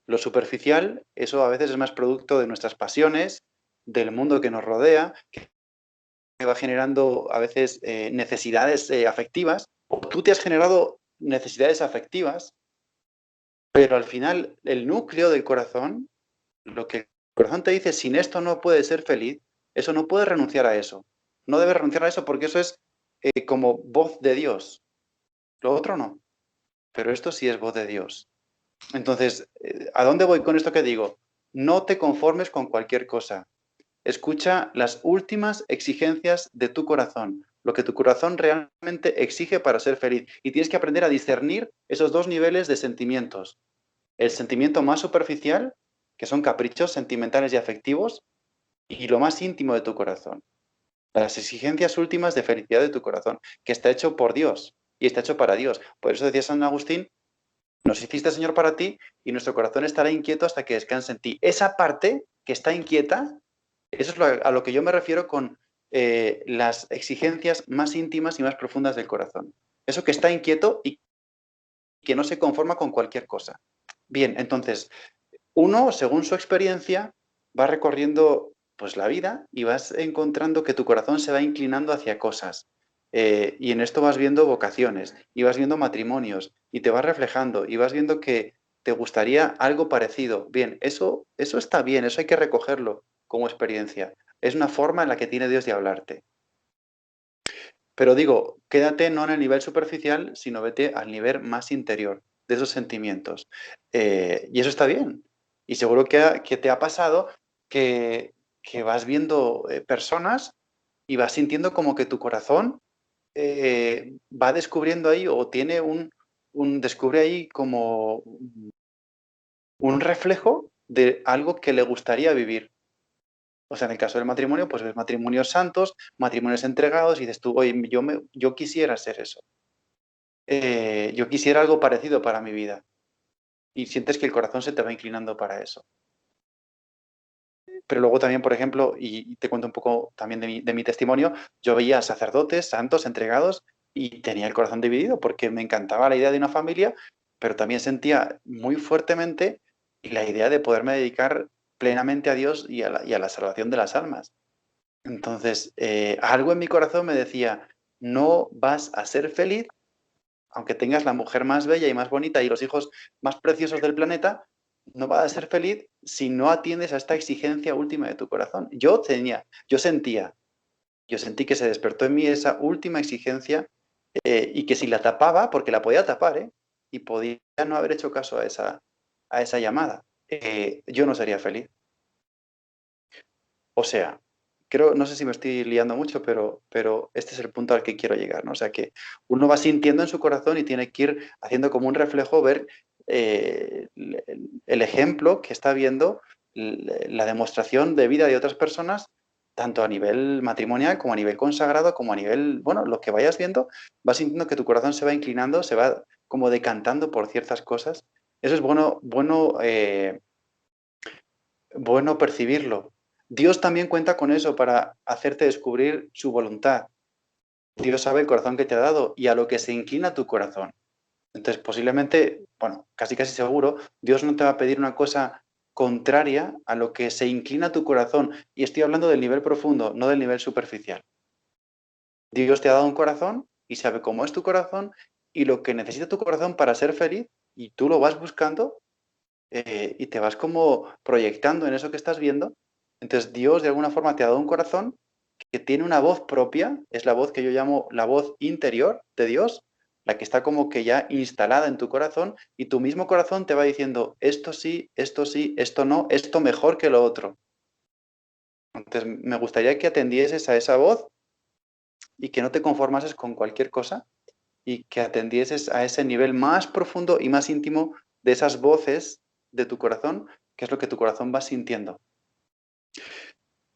Lo superficial, eso a veces es más producto de nuestras pasiones, del mundo que nos rodea, que va generando a veces necesidades afectivas, o tú te has generado necesidades afectivas, pero al final el núcleo del corazón, lo que el corazón te dice, sin esto no puedes ser feliz, eso no puedes renunciar a eso. No debes renunciar a eso porque eso es como voz de Dios. Lo otro no, pero esto sí es voz de Dios. Entonces, ¿a dónde voy con esto que digo? No te conformes con cualquier cosa. Escucha las últimas exigencias de tu corazón, lo que tu corazón realmente exige para ser feliz. Y tienes que aprender a discernir esos dos niveles de sentimientos. El sentimiento más superficial, que son caprichos sentimentales y afectivos, y lo más íntimo de tu corazón. Las exigencias últimas de felicidad de tu corazón, que está hecho por Dios y está hecho para Dios. Por eso decía San Agustín, nos hiciste, Señor, para ti, y nuestro corazón estará inquieto hasta que descanse en ti. Esa parte que está inquieta, eso es a lo que yo me refiero con las exigencias más íntimas y más profundas del corazón. Eso que está inquieto y que no se conforma con cualquier cosa. Bien, entonces, uno, según su experiencia, va recorriendo pues la vida y vas encontrando que tu corazón se va inclinando hacia cosas. Y en esto vas viendo vocaciones, y vas viendo matrimonios, y te vas reflejando, y vas viendo que te gustaría algo parecido. Bien, eso está bien, eso hay que recogerlo como experiencia. Es una forma en la que tiene Dios de hablarte. Pero digo, quédate no en el nivel superficial, sino vete al nivel más interior de esos sentimientos. Y eso está bien. Y seguro que te ha pasado que vas viendo personas y vas sintiendo como que tu corazón va descubriendo ahí o tiene descubre ahí como un reflejo de algo que le gustaría vivir. O sea, en el caso del matrimonio, pues ves matrimonios santos, matrimonios entregados, y dices tú, oye, yo quisiera ser eso. Yo quisiera algo parecido para mi vida. Y sientes que el corazón se te va inclinando para eso. Pero luego también, por ejemplo, y te cuento un poco también de mi testimonio, yo veía sacerdotes, santos, entregados, y tenía el corazón dividido porque me encantaba la idea de una familia, pero también sentía muy fuertemente la idea de poderme dedicar plenamente a Dios y a la salvación de las almas. Entonces, algo en mi corazón me decía, no vas a ser feliz, aunque tengas la mujer más bella y más bonita y los hijos más preciosos del planeta, no vas a ser feliz si no atiendes a esta exigencia última de tu corazón. Yo sentí que se despertó en mí esa última exigencia y que si la tapaba, porque la podía tapar, y podía no haber hecho caso a esa llamada. yo no sería feliz. O sea, no sé si me estoy liando mucho, pero este es el punto al que quiero llegar, ¿no? O sea, que uno va sintiendo en su corazón y tiene que ir haciendo como un reflejo, ver el ejemplo que está viendo, la demostración de vida de otras personas, tanto a nivel matrimonial como a nivel consagrado, como a nivel, bueno, lo que vayas viendo, vas sintiendo que tu corazón se va inclinando, se va como decantando por ciertas cosas. Eso es bueno percibirlo. Dios también cuenta con eso para hacerte descubrir su voluntad. Dios sabe el corazón que te ha dado y a lo que se inclina tu corazón. Entonces, posiblemente, bueno, casi seguro, Dios no te va a pedir una cosa contraria a lo que se inclina tu corazón. Y estoy hablando del nivel profundo, no del nivel superficial. Dios te ha dado un corazón y sabe cómo es tu corazón y lo que necesita tu corazón para ser feliz, y tú lo vas buscando y te vas como proyectando en eso que estás viendo. Entonces Dios de alguna forma te ha dado un corazón que tiene una voz propia, es la voz que yo llamo la voz interior de Dios, la que está como que ya instalada en tu corazón, y tu mismo corazón te va diciendo esto sí, esto no, esto mejor que lo otro. Entonces me gustaría que atendieses a esa voz y que no te conformases con cualquier cosa y que atendieses a ese nivel más profundo y más íntimo de esas voces de tu corazón, que es lo que tu corazón va sintiendo.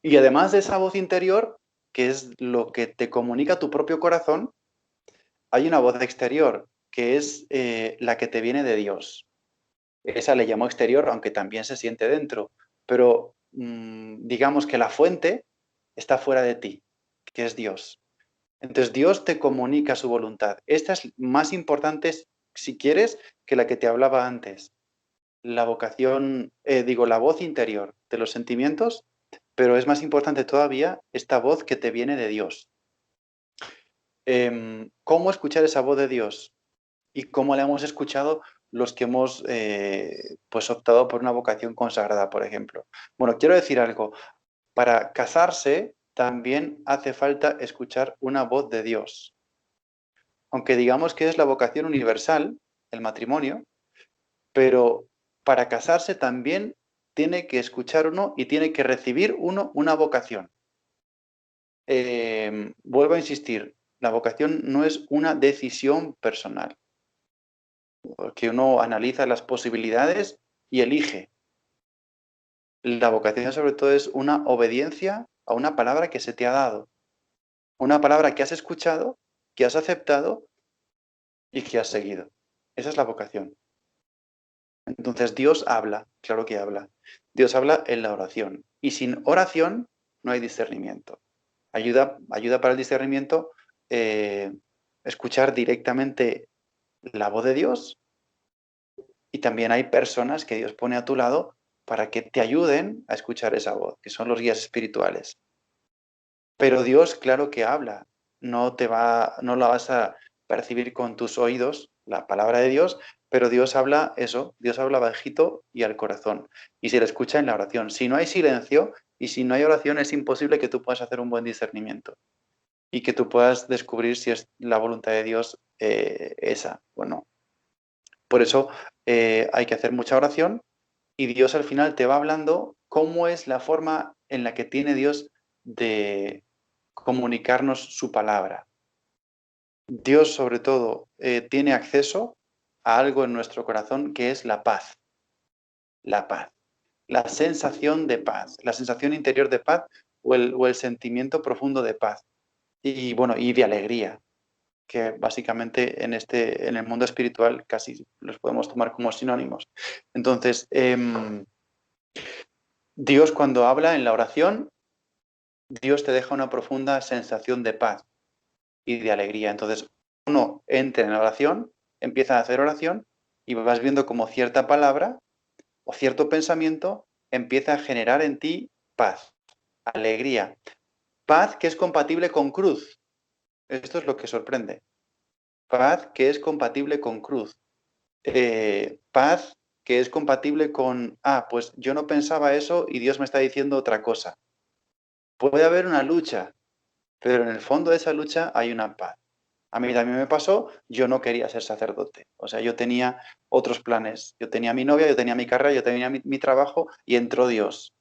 Y además de esa voz interior, que es lo que te comunica tu propio corazón, hay una voz exterior, que es la que te viene de Dios. Esa le llamo exterior, aunque también se siente dentro, pero digamos que la fuente está fuera de ti, que es Dios. Entonces Dios te comunica su voluntad. Esta es más importante, si quieres, que la que te hablaba antes. La vocación, la voz interior de los sentimientos, pero es más importante todavía esta voz que te viene de Dios. ¿Cómo escuchar esa voz de Dios? ¿Y cómo la hemos escuchado los que hemos pues optado por una vocación consagrada, por ejemplo? Bueno, quiero decir algo. Para casarse también hace falta escuchar una voz de Dios. Aunque digamos que es la vocación universal, el matrimonio, pero para casarse también tiene que escuchar uno y tiene que recibir uno una vocación. Vuelvo a insistir, la vocación no es una decisión personal, porque uno analiza las posibilidades y elige. La vocación sobre todo es una obediencia a una palabra que se te ha dado, una palabra que has escuchado, que has aceptado y que has seguido. Esa es la vocación. Entonces Dios habla, claro que habla. Dios habla en la oración. Y sin oración no hay discernimiento. Ayuda para el discernimiento escuchar directamente la voz de Dios, y también hay personas que Dios pone a tu lado para que te ayuden a escuchar esa voz, que son los guías espirituales. Pero Dios, claro que habla, no la vas a percibir con tus oídos, la palabra de Dios, pero Dios habla eso, Dios habla bajito y al corazón, y se le escucha en la oración. Si no hay silencio y si no hay oración, es imposible que tú puedas hacer un buen discernimiento y que tú puedas descubrir si es la voluntad de Dios esa o no. Por eso hay que hacer mucha oración, y Dios al final te va hablando cómo es la forma en la que tiene Dios de comunicarnos su palabra. Dios, sobre todo, tiene acceso a algo en nuestro corazón que es la paz. La paz. La sensación de paz. La sensación interior de paz o el sentimiento profundo de paz. Y bueno, y de alegría, que básicamente en el mundo espiritual casi los podemos tomar como sinónimos. Entonces, Dios cuando habla en la oración, Dios te deja una profunda sensación de paz y de alegría. Entonces, uno entra en la oración, empieza a hacer oración y vas viendo como cierta palabra o cierto pensamiento empieza a generar en ti paz, alegría. Paz que es compatible con cruz. Esto es lo que sorprende. Paz que es compatible con cruz. Paz que es compatible con, pues yo no pensaba eso y Dios me está diciendo otra cosa. Puede haber una lucha, pero en el fondo de esa lucha hay una paz. A mí también me pasó, yo no quería ser sacerdote. O sea, yo tenía otros planes. Yo tenía mi novia, yo tenía mi carrera, yo tenía mi trabajo y entró Dios.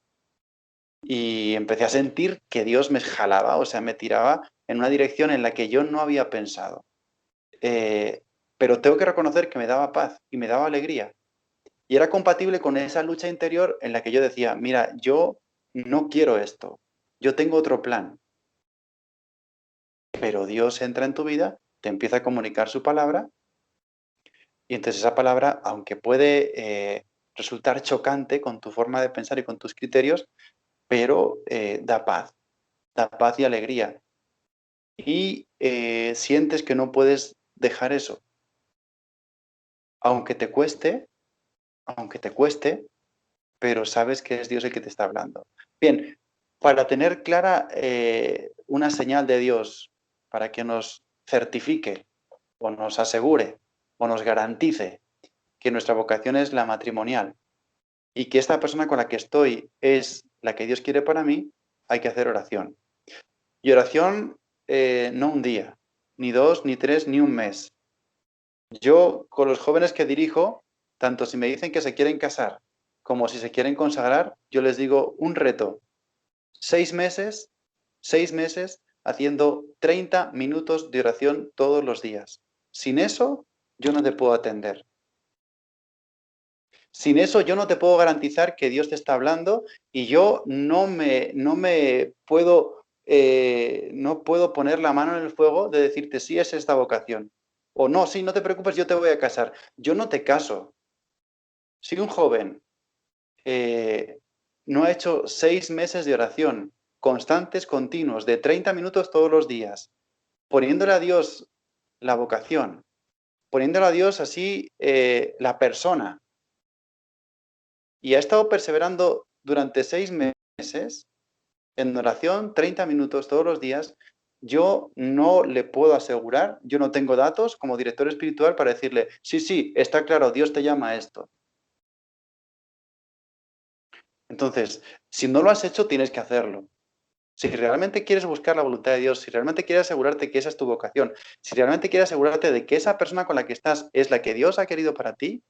Y empecé a sentir que Dios me jalaba, o sea, me tiraba en una dirección en la que yo no había pensado. Pero tengo que reconocer que me daba paz y me daba alegría. Y era compatible con esa lucha interior en la que yo decía, mira, yo no quiero esto, yo tengo otro plan. Pero Dios entra en tu vida, te empieza a comunicar su palabra y entonces esa palabra, aunque puede resultar chocante con tu forma de pensar y con tus criterios, pero da paz y alegría. Y sientes que no puedes dejar eso. Aunque te cueste, pero sabes que es Dios el que te está hablando. Bien, para tener clara una señal de Dios, para que nos certifique o nos asegure o nos garantice que nuestra vocación es la matrimonial y que esta persona con la que estoy es la que Dios quiere para mí, hay que hacer oración. Y oración no un día, ni 2, ni 3, ni un mes. Yo con los jóvenes que dirijo, tanto si me dicen que se quieren casar como si se quieren consagrar, yo les digo un reto. 6 meses haciendo 30 minutos de oración todos los días. Sin eso, yo no te puedo atender. Sin eso, yo no te puedo garantizar que Dios te está hablando y yo no puedo poner la mano en el fuego de decirte sí es esta vocación. O no, sí, no te preocupes, yo te voy a casar. Yo no te caso. Si un joven no ha hecho 6 meses de oración constantes, continuos, de 30 minutos todos los días, poniéndole a Dios la vocación, poniéndole a Dios así la persona, y ha estado perseverando durante 6 meses en oración, 30 minutos todos los días, yo no le puedo asegurar, yo no tengo datos como director espiritual para decirle, sí, está claro, Dios te llama a esto. Entonces, si no lo has hecho, tienes que hacerlo. Si realmente quieres buscar la voluntad de Dios, si realmente quieres asegurarte que esa es tu vocación, si realmente quieres asegurarte de que esa persona con la que estás es la que Dios ha querido para ti,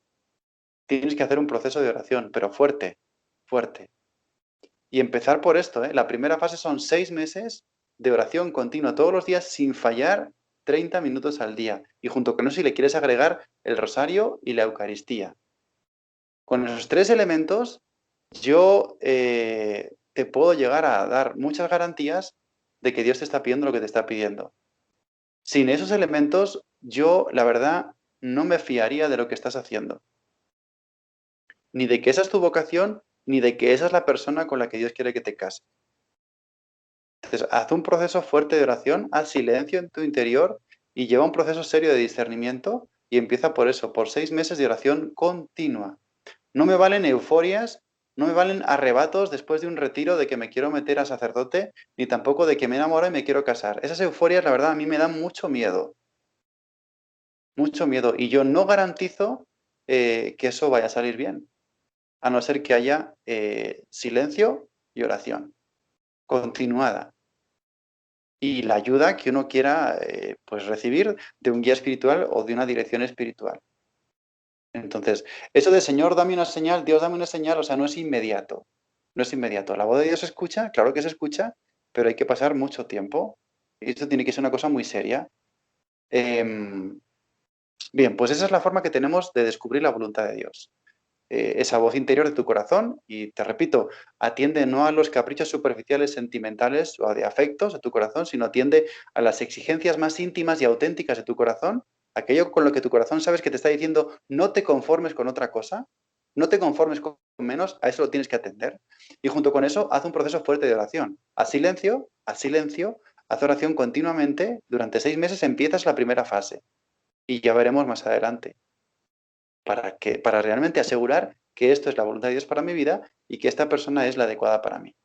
tienes que hacer un proceso de oración, pero fuerte, fuerte. Y empezar por esto, ¿eh? La primera fase son 6 meses de oración continua todos los días sin fallar 30 minutos al día. Y junto con eso, si le quieres agregar el rosario y la Eucaristía. Con esos 3 elementos, yo te puedo llegar a dar muchas garantías de que Dios te está pidiendo lo que te está pidiendo. Sin esos elementos, yo, la verdad, no me fiaría de lo que estás haciendo. Ni de que esa es tu vocación, ni de que esa es la persona con la que Dios quiere que te cases. Entonces, haz un proceso fuerte de oración, haz silencio en tu interior y lleva un proceso serio de discernimiento y empieza por eso, por 6 meses de oración continua. No me valen euforias, no me valen arrebatos después de un retiro de que me quiero meter a sacerdote, ni tampoco de que me enamoro y me quiero casar. Esas euforias, la verdad, a mí me dan mucho miedo. Mucho miedo. Y yo no garantizo que eso vaya a salir bien, a no ser que haya silencio y oración continuada. Y la ayuda que uno quiera pues recibir de un guía espiritual o de una dirección espiritual. Entonces, eso de Señor, dame una señal, Dios, dame una señal, o sea, no es inmediato. No es inmediato. La voz de Dios se escucha, claro que se escucha, pero hay que pasar mucho tiempo. Y esto tiene que ser una cosa muy seria. Bien, pues esa es la forma que tenemos de descubrir la voluntad de Dios. Esa voz interior de tu corazón, y te repito, atiende no a los caprichos superficiales, sentimentales o de afectos de tu corazón, sino atiende a las exigencias más íntimas y auténticas de tu corazón, aquello con lo que tu corazón sabes que te está diciendo no te conformes con otra cosa, no te conformes con menos, a eso lo tienes que atender. Y junto con eso, haz un proceso fuerte de oración. Haz silencio, haz oración continuamente, durante 6 meses empiezas la primera fase y ya veremos más adelante para realmente asegurar que esto es la voluntad de Dios para mi vida y que esta persona es la adecuada para mí.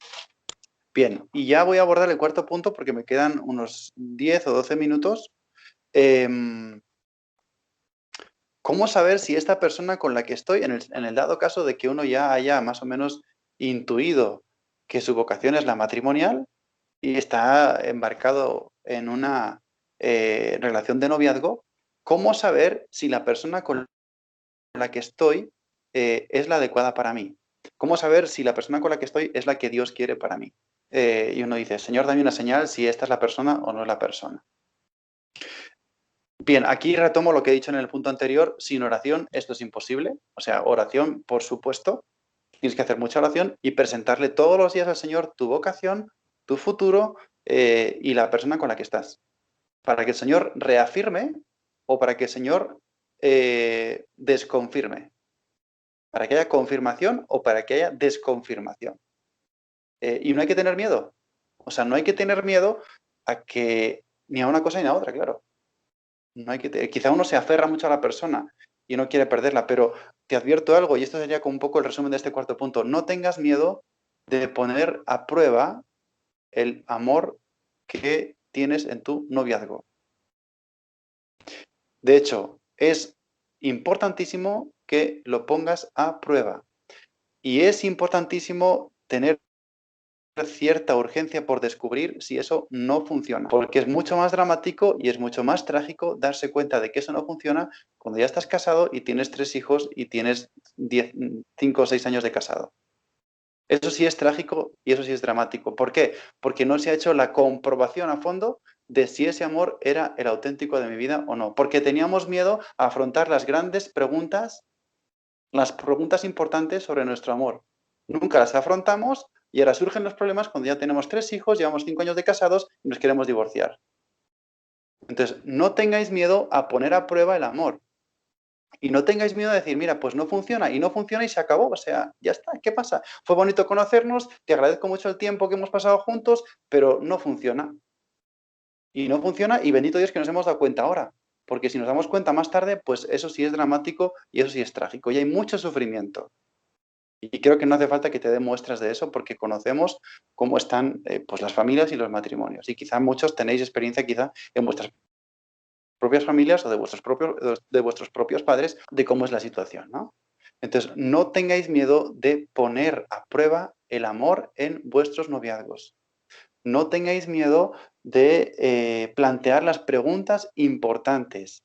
Bien, y ya voy a abordar el cuarto punto porque me quedan unos 10 o 12 minutos. ¿Cómo saber si esta persona con la que estoy, en el dado caso de que uno ya haya más o menos intuido que su vocación es la matrimonial y está embarcado en una relación de noviazgo, ¿cómo saber si la persona con la que estoy es la adecuada para mí? ¿Cómo saber si la persona con la que estoy es la que Dios quiere para mí? Y uno dice, Señor, dame una señal si esta es la persona o no es la persona. Bien, aquí retomo lo que he dicho en el punto anterior. Sin oración esto es imposible. O sea, oración, por supuesto. Tienes que hacer mucha oración y presentarle todos los días al Señor tu vocación, tu futuro y la persona con la que estás. Para que el Señor reafirme o para que el Señor desconfirme. Para que haya confirmación o para que haya desconfirmación. Y no hay que tener miedo. O sea, no hay que tener miedo a que ni a una cosa ni a otra, claro. No hay que quizá uno se aferra mucho a la persona y no quiere perderla, pero te advierto algo, y esto sería como un poco el resumen de este cuarto punto. No tengas miedo de poner a prueba el amor que tienes en tu noviazgo. De hecho, es importantísimo que lo pongas a prueba. Y es importantísimo tener cierta urgencia por descubrir si eso no funciona, porque es mucho más dramático y es mucho más trágico darse cuenta de que eso no funciona cuando ya estás casado y tienes 3 hijos y tienes 5 o 6 años de casado. Eso sí es trágico y eso sí es dramático. ¿Por qué? Porque no se ha hecho la comprobación a fondo de si ese amor era el auténtico de mi vida o no, porque teníamos miedo a afrontar las grandes preguntas, las preguntas importantes sobre nuestro amor. Nunca las afrontamos y ahora surgen los problemas cuando ya tenemos 3 hijos, llevamos 5 años de casados y nos queremos divorciar. Entonces, no tengáis miedo a poner a prueba el amor. Y no tengáis miedo a decir, mira, pues no funciona y se acabó. O sea, ya está, ¿qué pasa? Fue bonito conocernos, te agradezco mucho el tiempo que hemos pasado juntos, pero no funciona. Y no funciona y bendito Dios que nos hemos dado cuenta ahora. Porque si nos damos cuenta más tarde, pues eso sí es dramático y eso sí es trágico. Y hay mucho sufrimiento. Y creo que no hace falta que te dé muestras de eso porque conocemos cómo están pues las familias y los matrimonios. Y quizá muchos tenéis experiencia quizá en vuestras propias familias o de vuestros propios padres de cómo es la situación, ¿no? Entonces, no tengáis miedo de poner a prueba el amor en vuestros noviazgos. No tengáis miedo de plantear las preguntas importantes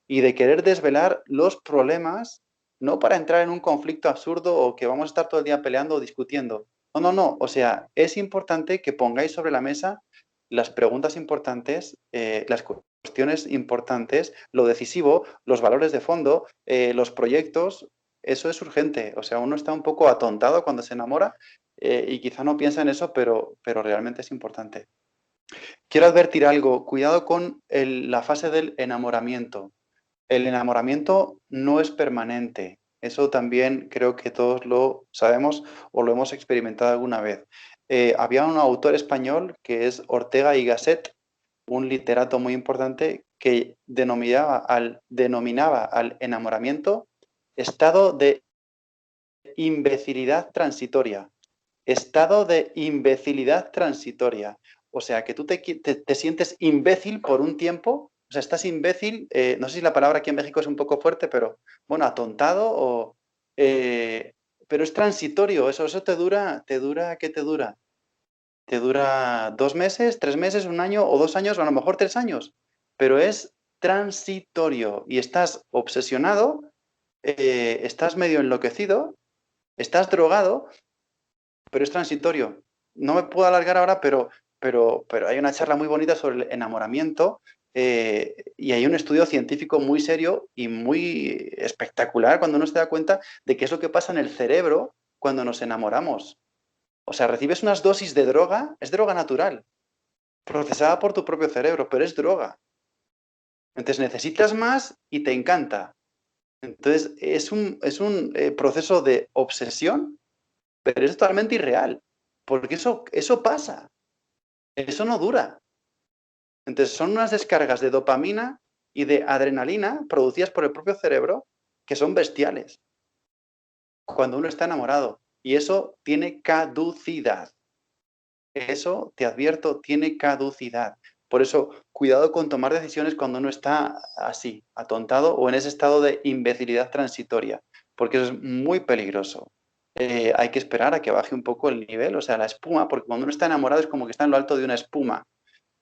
y de querer desvelar los problemas, no para entrar en un conflicto absurdo o que vamos a estar todo el día peleando o discutiendo. No, no, no. O sea, es importante que pongáis sobre la mesa las preguntas importantes, las cuestiones importantes, lo decisivo, los valores de fondo, los proyectos. Eso es urgente. O sea, uno está un poco atontado cuando se enamora y quizá no piensa en eso, pero realmente es importante. Quiero advertir algo. Cuidado con la fase del enamoramiento. El enamoramiento no es permanente. Eso también creo que todos lo sabemos o lo hemos experimentado alguna vez. Había un autor español que es Ortega y Gasset, un literato muy importante que denominaba al enamoramiento estado de imbecilidad transitoria. Estado de imbecilidad transitoria. O sea, que tú te sientes imbécil por un tiempo. O sea, estás imbécil, no sé si la palabra aquí en México es un poco fuerte, pero bueno, atontado o... pero es transitorio, eso ¿qué te dura? Te dura 2 meses, 3 meses, 1 año o 2 años o a lo mejor 3 años, pero es transitorio y estás obsesionado, estás medio enloquecido, estás drogado, pero es transitorio. No me puedo alargar ahora, pero hay una charla muy bonita sobre el enamoramiento y hay un estudio científico muy serio y muy espectacular cuando uno se da cuenta de qué es lo que pasa en el cerebro cuando nos enamoramos. O sea, recibes unas dosis de droga, es droga natural, procesada por tu propio cerebro, pero es droga. Entonces necesitas más y te encanta. Entonces es un proceso de obsesión, pero es totalmente irreal, porque eso pasa, eso no dura. Entonces son unas descargas de dopamina y de adrenalina producidas por el propio cerebro que son bestiales cuando uno está enamorado. Y eso tiene caducidad. Eso, te advierto, tiene caducidad. Por eso, cuidado con tomar decisiones cuando uno está así, atontado o en ese estado de imbecilidad transitoria, porque eso es muy peligroso. Hay que esperar a que baje un poco el nivel, o sea, la espuma, porque cuando uno está enamorado es como que está en lo alto de una espuma.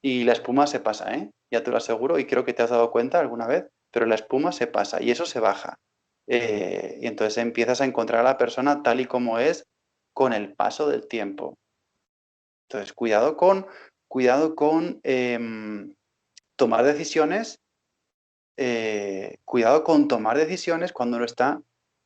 y la espuma se pasa, ¿eh? Ya te lo aseguro y creo que te has dado cuenta alguna vez, pero la espuma se pasa y eso se baja. Y entonces empiezas a encontrar a la persona tal y como es con el paso del tiempo. Entonces, cuidado con tomar decisiones, cuidado con tomar decisiones cuando uno está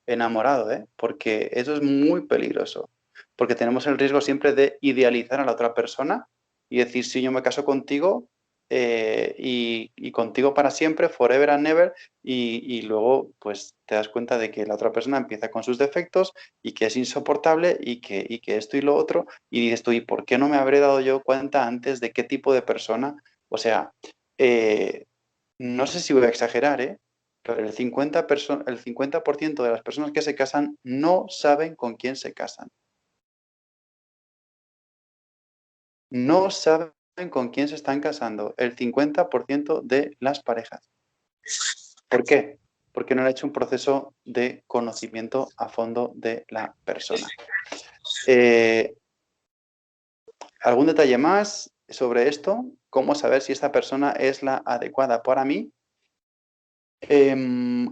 enamorado, ¿eh? Porque eso es muy peligroso, porque tenemos el riesgo siempre de idealizar a la otra persona y decir, si yo me caso contigo y contigo para siempre, forever and never, y luego pues te das cuenta de que la otra persona empieza con sus defectos y que es insoportable y que esto y lo otro, y dices tú, ¿y por qué no me habré dado yo cuenta antes de qué tipo de persona? O sea, no sé si voy a exagerar, ¿eh? Pero el 50% de las personas que se casan no saben con quién se casan. No saben con quién se están casando. El 50% de las parejas. ¿Por qué? Porque no han hecho un proceso de conocimiento a fondo de la persona. ¿Algún detalle más sobre esto? ¿Cómo saber si esta persona es la adecuada para mí?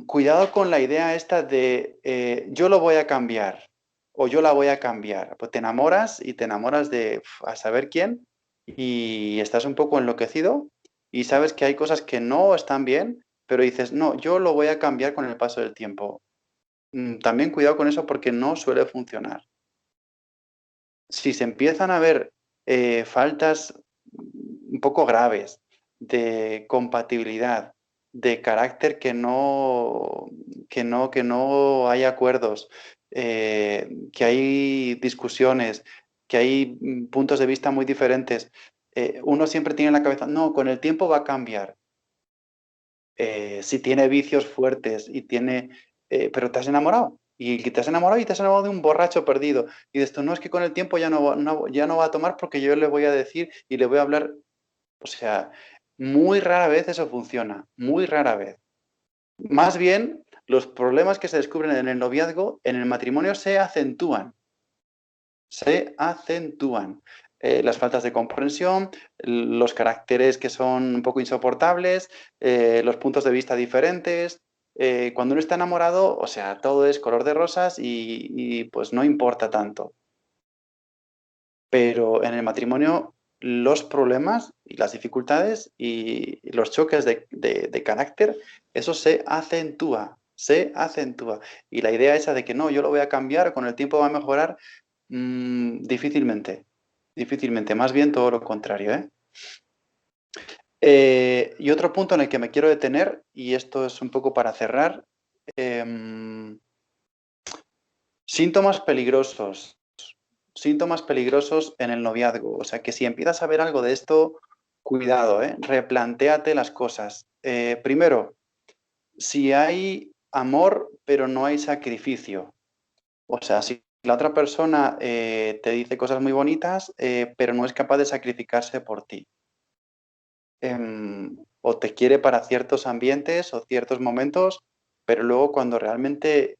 Cuidado con la idea esta de yo lo voy a cambiar o yo la voy a cambiar. Pues te enamoras y te enamoras de a saber quién y estás un poco enloquecido y sabes que hay cosas que no están bien, pero dices, no, yo lo voy a cambiar con el paso del tiempo. También cuidado con eso porque no suele funcionar. Si se empiezan a ver faltas un poco graves de compatibilidad, de carácter que no hay acuerdos, que hay discusiones, que hay puntos de vista muy diferentes, uno siempre tiene en la cabeza, no, con el tiempo va a cambiar. Si tiene vicios fuertes y tiene... pero te has enamorado. Y te has enamorado y te has enamorado de un borracho perdido. Y de esto, no, es que con el tiempo ya no va a tomar porque yo le voy a decir y le voy a hablar. O sea, muy rara vez eso funciona. Muy rara vez. Más bien, los problemas que se descubren en el noviazgo, en el matrimonio, se acentúan. Se acentúan. Las faltas de comprensión, los caracteres que son un poco insoportables, los puntos de vista diferentes. Cuando uno está enamorado, o sea, todo es color de rosas y pues no importa tanto. Pero en el matrimonio los problemas y las dificultades y los choques de carácter, eso se acentúa, se acentúa. Y la idea esa de que no, yo lo voy a cambiar, con el tiempo va a mejorar, difícilmente, difícilmente, más bien todo lo contrario, ¿eh? Y otro punto en el que me quiero detener, y esto es un poco para cerrar, síntomas peligrosos. Síntomas peligrosos en el noviazgo. O sea que si empiezas a ver algo de esto, cuidado, replantéate las cosas. Primero, si hay amor pero no hay sacrificio. O sea, si la otra persona te dice cosas muy bonitas pero no es capaz de sacrificarse por ti. O te quiere para ciertos ambientes o ciertos momentos, pero luego cuando realmente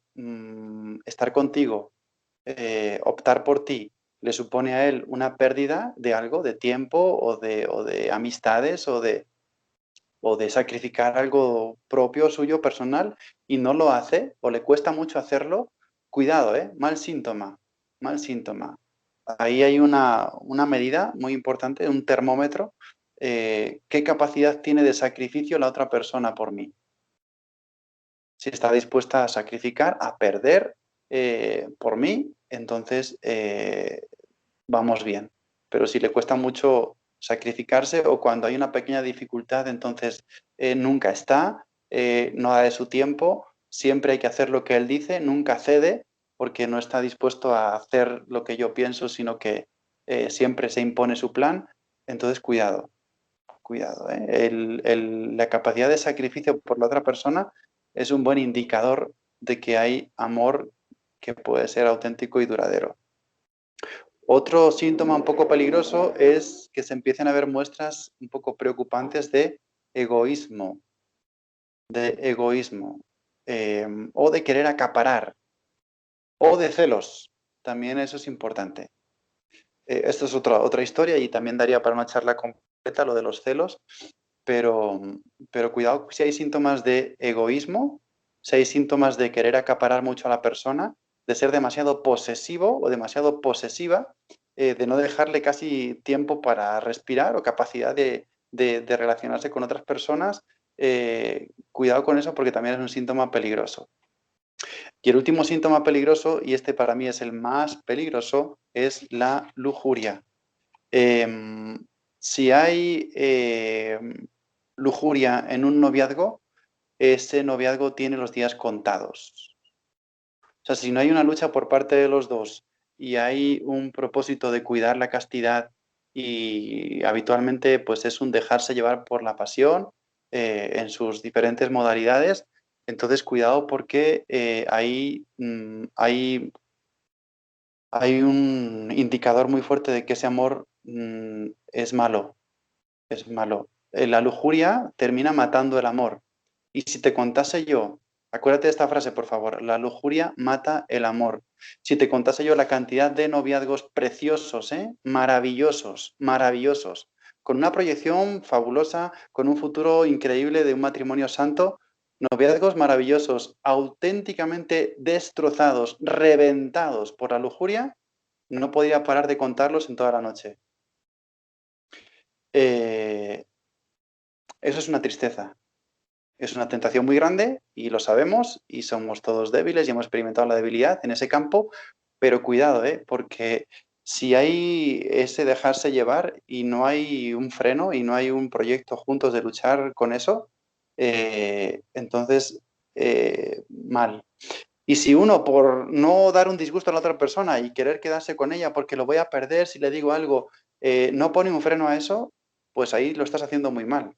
estar contigo, optar por ti, le supone a él una pérdida de algo, de tiempo o de amistades o de sacrificar algo propio, suyo, personal, y no lo hace o le cuesta mucho hacerlo, cuidado, mal síntoma, mal síntoma. Ahí hay una medida muy importante, un termómetro. ¿Qué capacidad tiene de sacrificio la otra persona por mí? Si está dispuesta a sacrificar, a perder por mí, entonces vamos bien. Pero si le cuesta mucho sacrificarse o cuando hay una pequeña dificultad, entonces nunca está, no da de su tiempo, siempre hay que hacer lo que él dice, nunca cede porque no está dispuesto a hacer lo que yo pienso, sino que siempre se impone su plan. Entonces, cuidado, cuidado. La capacidad de sacrificio por la otra persona es un buen indicador de que hay amor que puede ser auténtico y duradero. Otro síntoma un poco peligroso es que se empiecen a ver muestras un poco preocupantes de egoísmo, o de querer acaparar, o de celos. También eso es importante. Esto es otra historia y también daría para una charla lo de los celos, pero cuidado si hay síntomas de egoísmo, si hay síntomas de querer acaparar mucho a la persona, de ser demasiado posesivo o demasiado posesiva, de no dejarle casi tiempo para respirar o capacidad de relacionarse con otras personas. Cuidado con eso porque también es un síntoma peligroso. Y el último síntoma peligroso, y este para mí es el más peligroso, es la lujuria. Si hay lujuria en un noviazgo, ese noviazgo tiene los días contados. O sea, si no hay una lucha por parte de los dos y hay un propósito de cuidar la castidad y habitualmente pues es un dejarse llevar por la pasión en sus diferentes modalidades, entonces cuidado porque hay un indicador muy fuerte de que ese amor es malo. Es malo. La lujuria termina matando el amor. Y si te contase yo, acuérdate de esta frase, por favor, la lujuria mata el amor. Si te contase yo la cantidad de noviazgos preciosos, maravillosos, maravillosos, con una proyección fabulosa, con un futuro increíble de un matrimonio santo, noviazgos maravillosos, auténticamente destrozados, reventados por la lujuria, no podría parar de contarlos en toda la noche. Eso es una tristeza. Es una tentación muy grande y lo sabemos y somos todos débiles y hemos experimentado la debilidad en ese campo, pero cuidado, porque si hay ese dejarse llevar y no hay un freno y no hay un proyecto juntos de luchar con eso, entonces mal. Y si uno, por no dar un disgusto a la otra persona y querer quedarse con ella porque lo voy a perder si le digo algo, no pone un freno a eso, pues ahí lo estás haciendo muy mal.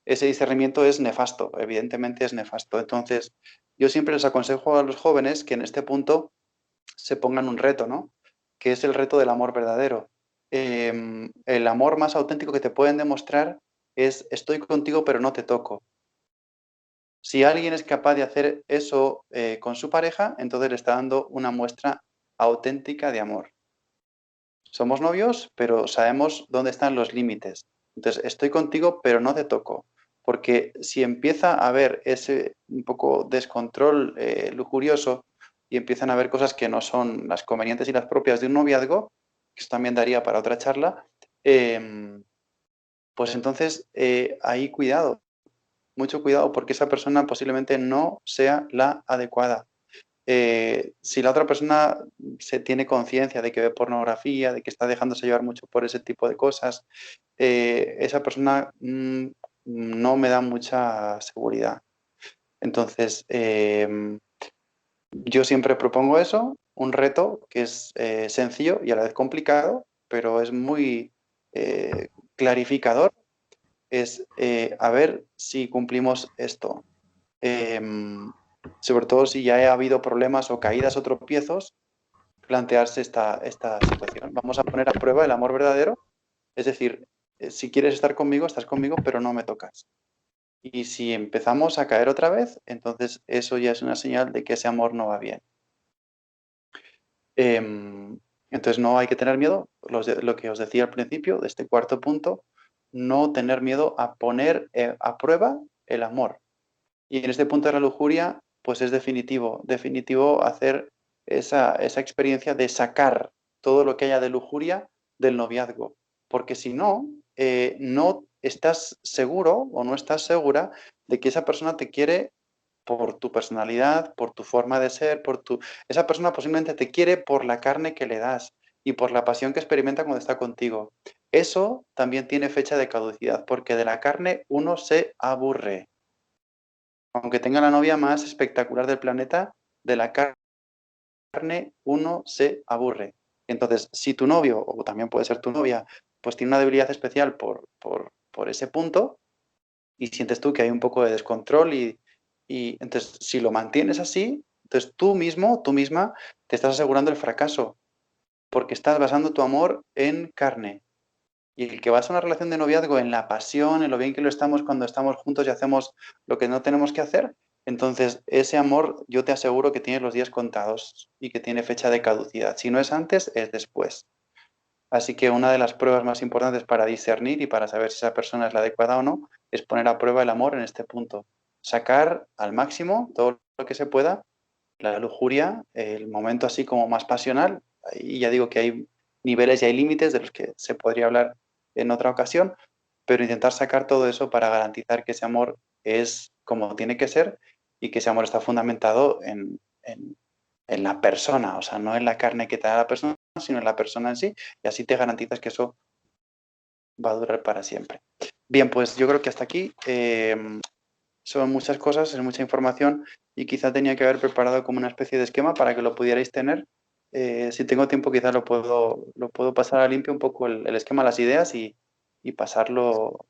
Ese discernimiento es nefasto, evidentemente es nefasto. Entonces, yo siempre les aconsejo a los jóvenes que en este punto se pongan un reto, ¿no? Que es el reto del amor verdadero. El amor más auténtico que te pueden demostrar es estoy contigo pero no te toco. Si alguien es capaz de hacer eso con su pareja, entonces le está dando una muestra auténtica de amor. Somos novios, pero sabemos dónde están los límites. Entonces, estoy contigo, pero no te toco. Porque si empieza a haber ese un poco descontrol lujurioso y empiezan a haber cosas que no son las convenientes y las propias de un noviazgo, que eso también daría para otra charla, pues entonces ahí cuidado, mucho cuidado, porque esa persona posiblemente no sea la adecuada. Si la otra persona se tiene conciencia de que ve pornografía, de que está dejándose llevar mucho por ese tipo de cosas, esa persona no me da mucha seguridad. Entonces, yo siempre propongo eso, un reto que es sencillo y a la vez complicado, pero es muy clarificador, es a ver si cumplimos esto. Sobre todo si ya ha habido problemas o caídas o tropiezos, plantearse esta situación. Vamos a poner a prueba el amor verdadero, es decir, si quieres estar conmigo, estás conmigo, pero no me tocas. Y si empezamos a caer otra vez, entonces eso ya es una señal de que ese amor no va bien. Entonces no hay que tener miedo, lo que os decía al principio, de este cuarto punto, no tener miedo a poner a prueba el amor. Y en este punto de la lujuria, pues es definitivo hacer esa experiencia de sacar todo lo que haya de lujuria del noviazgo. Porque si no, no estás seguro o no estás segura de que esa persona te quiere por tu personalidad, por tu forma de ser, Esa persona posiblemente te quiere por la carne que le das y por la pasión que experimenta cuando está contigo. Eso también tiene fecha de caducidad, porque de la carne uno se aburre. Aunque tenga la novia más espectacular del planeta, de la carne uno se aburre. Entonces, si tu novio, o también puede ser tu novia, pues tiene una debilidad especial por ese punto, y sientes tú que hay un poco de descontrol, y entonces, si lo mantienes así, entonces tú mismo, tú misma, te estás asegurando el fracaso, porque estás basando tu amor en carne. Y el que basa una relación de noviazgo en la pasión, en lo bien que lo estamos cuando estamos juntos y hacemos lo que no tenemos que hacer, entonces ese amor yo te aseguro que tiene los días contados y que tiene fecha de caducidad. Si no es antes, es después. Así que una de las pruebas más importantes para discernir y para saber si esa persona es la adecuada o no es poner a prueba el amor en este punto. Sacar al máximo todo lo que se pueda, la lujuria, el momento así como más pasional, y ya digo que hay niveles y hay límites de los que se podría hablar en otra ocasión, pero intentar sacar todo eso para garantizar que ese amor es como tiene que ser y que ese amor está fundamentado en la persona, o sea, no en la carne que te da la persona, sino en la persona en sí, y así te garantizas que eso va a durar para siempre. Bien, pues yo creo que hasta aquí son muchas cosas, es mucha información y quizá tenía que haber preparado como una especie de esquema para que lo pudierais tener. Si tengo tiempo quizá lo puedo pasar a limpio un poco el esquema, las ideas y pasarlo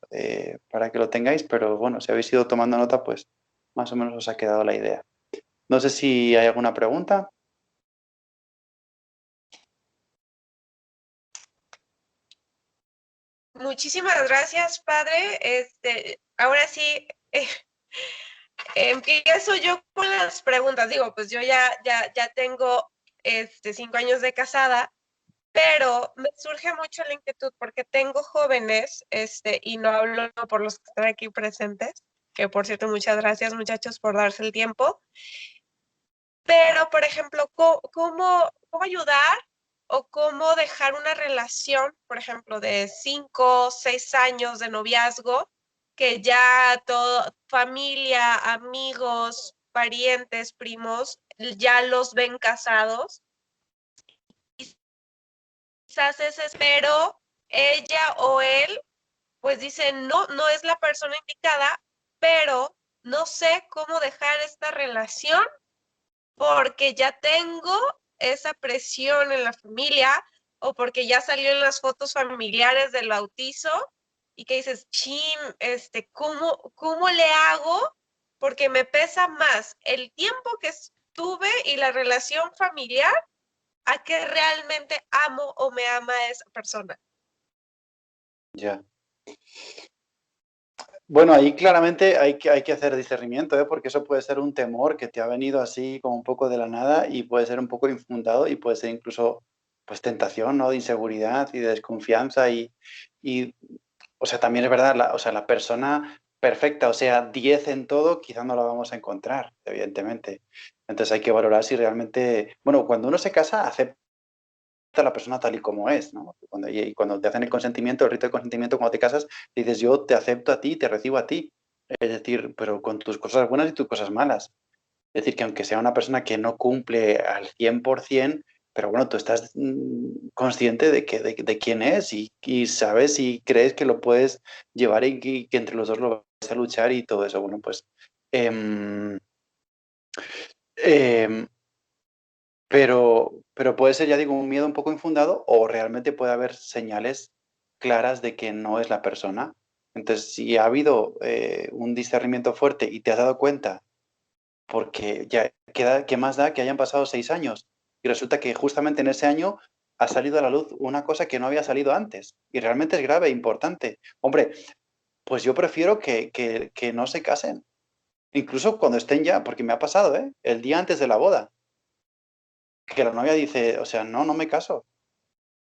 para que lo tengáis, pero bueno, si habéis ido tomando nota, pues más o menos os ha quedado la idea. No sé si hay alguna pregunta. Muchísimas gracias, padre. Ahora sí, empiezo yo con las preguntas. Digo, pues yo ya tengo 5 años de casada, pero me surge mucho la inquietud porque tengo jóvenes, y no hablo por los que están aquí presentes, que por cierto, muchas gracias, muchachos, por darse el tiempo. Pero, por ejemplo, ¿cómo ayudar o cómo dejar una relación, por ejemplo, de 5, 6 años de noviazgo, que ya todo, familia, amigos, parientes, primos, ya los ven casados? Quizás ese espero, ella o él, pues dicen, no, no es la persona indicada, pero no sé cómo dejar esta relación porque ya tengo esa presión en la familia o porque ya salió en las fotos familiares del bautizo y que dices, chin, ¿cómo le hago? Porque me pesa más el tiempo que estuve y la relación familiar a que realmente amo o me ama a esa persona. Ya. Bueno, ahí claramente hay que hacer discernimiento, ¿eh? Porque eso puede ser un temor que te ha venido así como un poco de la nada y puede ser un poco infundado y puede ser incluso pues tentación, ¿no? De inseguridad y de desconfianza y o sea, también es verdad, o sea, la persona perfecta, o sea, 10 en todo, quizá no la vamos a encontrar, evidentemente. Entonces hay que valorar si realmente, bueno, cuando uno se casa, acepta a la persona tal y como es, ¿no? Y cuando te hacen el consentimiento, el rito de consentimiento, cuando te casas, dices, yo te acepto a ti, te recibo a ti. Es decir, pero con tus cosas buenas y tus cosas malas. Es decir, que aunque sea una persona que no cumple al 100%, pero bueno, tú estás consciente de quién es y sabes y crees que lo puedes llevar y que entre los dos lo vais a luchar y todo eso. Bueno, pues em, em, pero puede ser, ya digo, un miedo un poco infundado o realmente puede haber señales claras de que no es la persona. Entonces, si ha habido un discernimiento fuerte y te has dado cuenta, porque ya queda, ¿qué más da que hayan pasado 6 años? Y resulta que justamente en ese año ha salido a la luz una cosa que no había salido antes. Y realmente es grave e importante. Hombre, pues yo prefiero que no se casen. Incluso cuando estén ya, porque me ha pasado, ¿eh? El día antes de la boda que la novia dice, o sea, no, no me caso.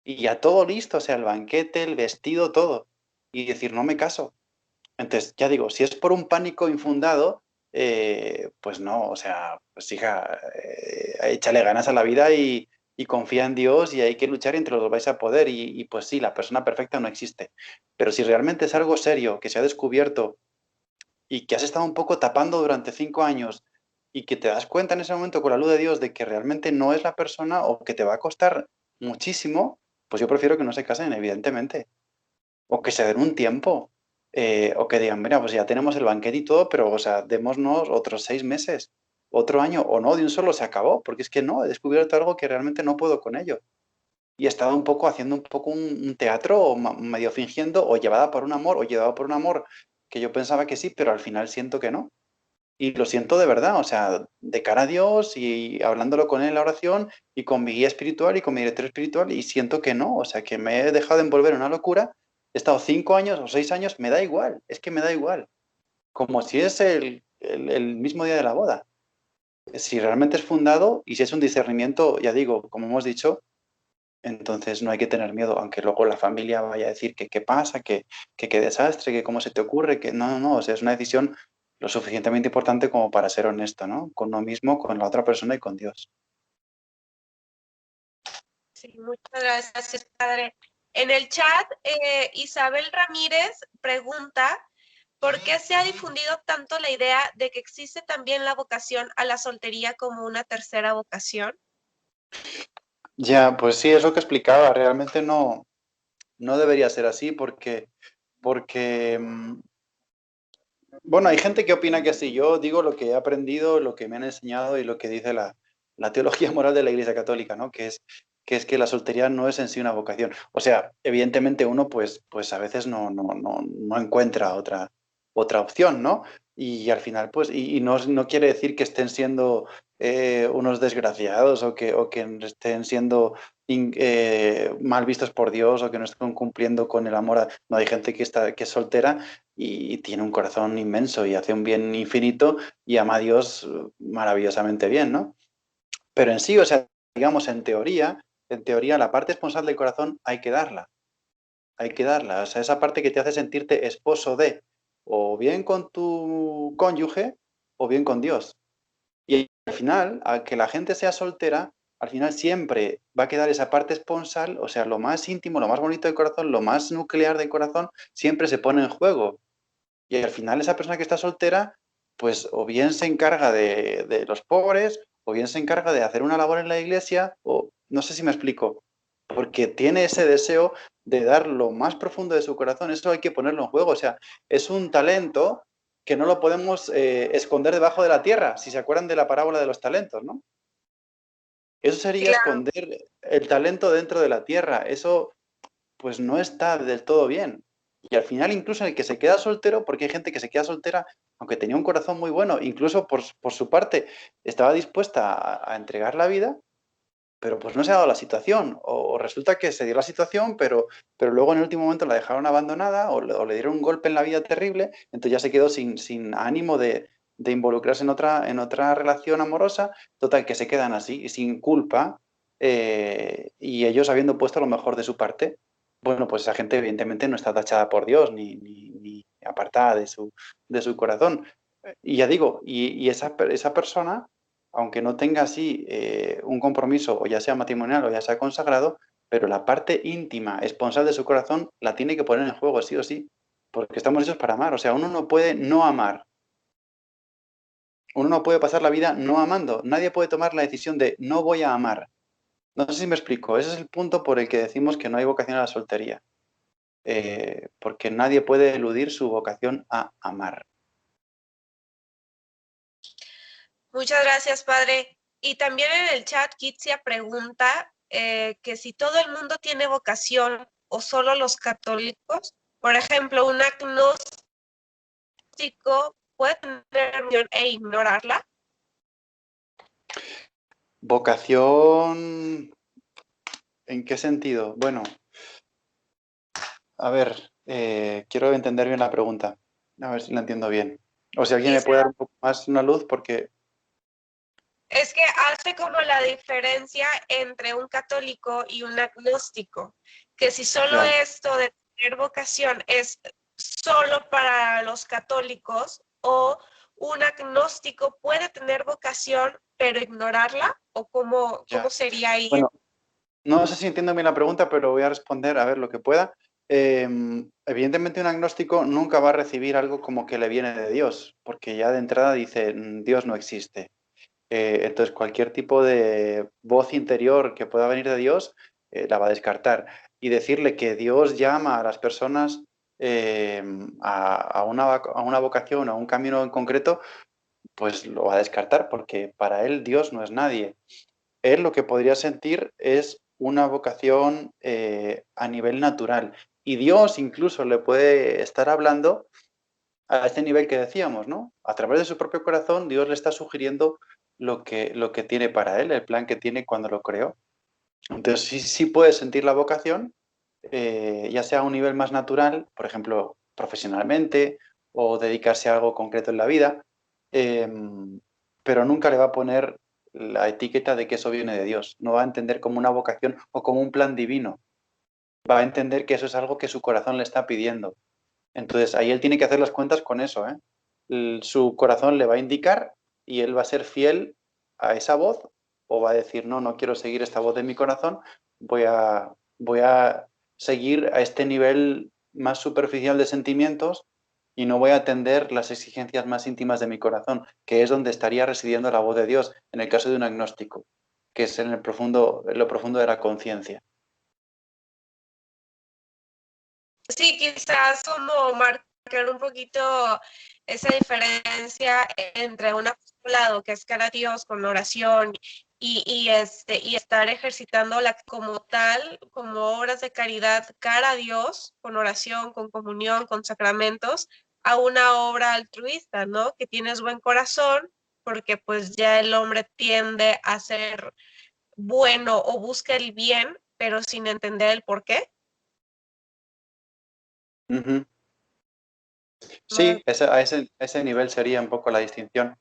Y ya todo listo, o sea, el banquete, el vestido, todo. Y decir, no me caso. Entonces, ya digo, si es por un pánico infundado, pues no, o sea, pues hija, échale ganas a la vida y confía en Dios y hay que luchar y entre los dos vais a poder. Y pues sí, la persona perfecta no existe. Pero si realmente es algo serio que se ha descubierto y que has estado un poco tapando durante 5 años y que te das cuenta en ese momento con la luz de Dios de que realmente no es la persona o que te va a costar muchísimo, pues yo prefiero que no se casen, evidentemente. O que se den un tiempo. O que digan, mira, pues ya tenemos el banquete y todo, pero, o sea, démonos otros 6 meses, otro año, o no, de un solo se acabó, porque es que no, he descubierto algo que realmente no puedo con ello. Y he estado un poco haciendo un poco un teatro, o medio fingiendo, o llevada por un amor, o llevado por un amor que yo pensaba que sí, pero al final siento que no. Y lo siento de verdad, o sea, de cara a Dios y hablándolo con él en la oración y con mi guía espiritual y con mi director espiritual y siento que no, o sea, que me he dejado envolver en una locura. He estado 5 años o 6 años, me da igual, es que me da igual. Como si es el mismo día de la boda. Si realmente es fundado y si es un discernimiento, ya digo, como hemos dicho, Entonces no hay que tener miedo, aunque luego la familia vaya a decir que qué pasa, que qué desastre, que cómo se te ocurre, que no, no, no, o sea, es una decisión lo suficientemente importante como para ser honesto, ¿no? Con uno mismo, con la otra persona y con Dios. Sí, muchas gracias, padre. En el chat, Isabel Ramírez pregunta, ¿por qué se ha difundido tanto la idea de que existe también la vocación a la soltería como una tercera vocación? Ya, pues sí, es lo que explicaba. Realmente no debería ser así porque bueno, hay gente que opina que sí. Yo digo lo que he aprendido, lo que me han enseñado y lo que dice la teología moral de la Iglesia Católica, ¿no? Que es que la soltería no es en sí una vocación. O sea, evidentemente uno pues a veces no encuentra otra opción, ¿no? Y al final, pues, y no quiere decir que estén siendo unos desgraciados o que estén siendo mal vistos por Dios o que no estén cumpliendo con el amor. No, hay gente que es soltera y tiene un corazón inmenso y hace un bien infinito y ama a Dios maravillosamente bien, ¿no? Pero en sí, o sea, digamos, en teoría, la parte esponsal del corazón hay que darla, o sea, esa parte que te hace sentirte esposo de, o bien con tu cónyuge, o bien con Dios. Y al final, al que la gente sea soltera, al final siempre va a quedar esa parte esponsal, o sea, lo más íntimo, lo más bonito del corazón, lo más nuclear del corazón, siempre se pone en juego. Y al final esa persona que está soltera, pues o bien se encarga de los pobres, o bien se encarga de hacer una labor en la iglesia, o no sé si me explico, porque tiene ese deseo de dar lo más profundo de su corazón. Eso hay que ponerlo en juego. O sea, es un talento que no lo podemos esconder debajo de la tierra, si se acuerdan de la parábola de los talentos, ¿no? Eso sería Claro, esconder el talento dentro de la tierra. Eso pues no está del todo bien. Y al final incluso el que se queda soltero, porque hay gente que se queda soltera, aunque tenía un corazón muy bueno, incluso por su parte estaba dispuesta a entregar la vida, pero pues no se ha dado la situación. O resulta que se dio la situación, pero luego en el último momento la dejaron abandonada o le dieron un golpe en la vida terrible, entonces ya se quedó sin ánimo de involucrarse en otra relación amorosa, total que se quedan así, sin culpa, y ellos habiendo puesto lo mejor de su parte. Bueno, pues esa gente evidentemente no está tachada por Dios ni apartada de su corazón. Y ya digo, y esa persona, aunque no tenga así un compromiso, o ya sea matrimonial o ya sea consagrado, pero la parte íntima, esponsal de su corazón, la tiene que poner en juego, sí o sí, porque estamos hechos para amar. O sea, uno no puede no amar. Uno no puede pasar la vida no amando. Nadie puede tomar la decisión de no voy a amar. No sé si me explico. Ese es el punto por el que decimos que no hay vocación a la soltería. Porque nadie puede eludir su vocación a amar. muchas gracias, padre. Y también en el chat, Kitsia pregunta que si todo el mundo tiene vocación o solo los católicos. Por ejemplo, un agnóstico puede tener vocación e ignorarla. Vocación, ¿en qué sentido? Bueno, a ver, quiero entender bien la pregunta. A ver si la entiendo bien. O si alguien me Dice, puede dar un poco más una luz, porque es que hace como la diferencia entre un católico y un agnóstico, que si solo ya, esto de tener vocación es solo para los católicos, o un agnóstico puede tener vocación pero ignorarla, o cómo ya. sería ahí. Bueno, no sé si entiendo bien la pregunta, pero voy a responder a ver lo que pueda. Evidentemente un agnóstico nunca va a recibir algo como que le viene de Dios, porque ya de entrada dice, Dios no existe". Entonces cualquier tipo de voz interior que pueda venir de Dios, la va a descartar. Y decirle que Dios llama a las personas a una vocación, a un camino en concreto, pues lo va a descartar, porque para él Dios no es nadie. Él lo que podría sentir es una vocación a nivel natural. Y Dios incluso le puede estar hablando a este nivel que decíamos, ¿no? A través de su propio corazón, Dios le está sugiriendo lo que tiene para él, el plan que tiene cuando lo creó. Entonces, sí puede sentir la vocación, ya sea a un nivel más natural, por ejemplo, profesionalmente, o dedicarse a algo concreto en la vida, pero nunca le va a poner la etiqueta de que eso viene de Dios. No va a entender como una vocación o como un plan divino. Va a entender que eso es algo que su corazón le está pidiendo. Entonces, ahí él tiene que hacer las cuentas con eso, ¿eh? Su corazón le va a indicar y él va a ser fiel a esa voz o va a decir, no, no quiero seguir esta voz de mi corazón, voy a seguir a este nivel más superficial de sentimientos y no voy a atender las exigencias más íntimas de mi corazón, que es donde estaría residiendo la voz de Dios, en el caso de un agnóstico, que es en lo profundo de la conciencia. Sí, quizás como marcar un poquito esa diferencia entre un apostolado que es cara a Dios con oración y estar ejercitándola como tal, como obras de caridad cara a Dios, con oración, con comunión, con sacramentos, a una obra altruista, ¿no? Que tienes buen corazón, porque pues ya el hombre tiende a ser bueno o busca el bien, pero sin entender el por qué. Uh-huh. ¿No? Sí, a ese nivel sería un poco la distinción.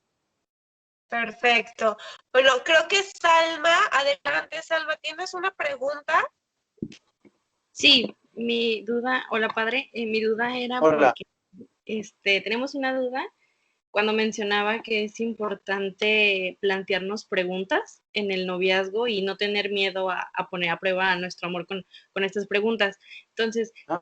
Perfecto. Bueno, creo que Salma, adelante, Salma, ¿tienes una pregunta? Sí, mi duda, hola padre, mi duda era Hola. porque tenemos una duda cuando mencionaba que es importante plantearnos preguntas en el noviazgo y no tener miedo a poner a prueba nuestro amor con estas preguntas. Entonces, Ah,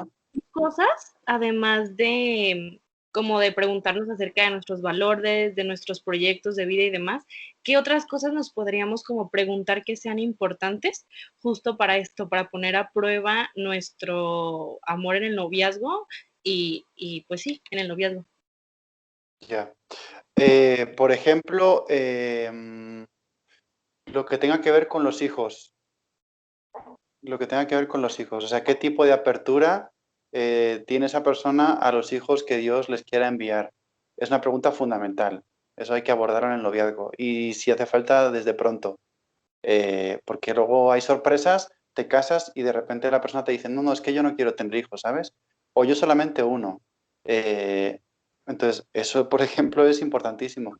cosas, además de como de preguntarnos acerca de nuestros valores, de nuestros proyectos de vida y demás, ¿qué otras cosas nos podríamos como preguntar que sean importantes justo para esto, para poner a prueba nuestro amor en el noviazgo y pues sí, en el noviazgo? ya. Por ejemplo, lo que tenga que ver con los hijos. Lo que tenga que ver con los hijos. O sea, ¿qué tipo de apertura tiene esa persona a los hijos que Dios les quiera enviar? Es una pregunta fundamental. Eso hay que abordarlo en el noviazgo. Y si hace falta, desde pronto. Porque luego hay sorpresas, te casas y de repente la persona te dice, no, no, es que yo no quiero tener hijos, ¿sabes? O yo solamente uno. Eh, entonces, eso, por ejemplo, es importantísimo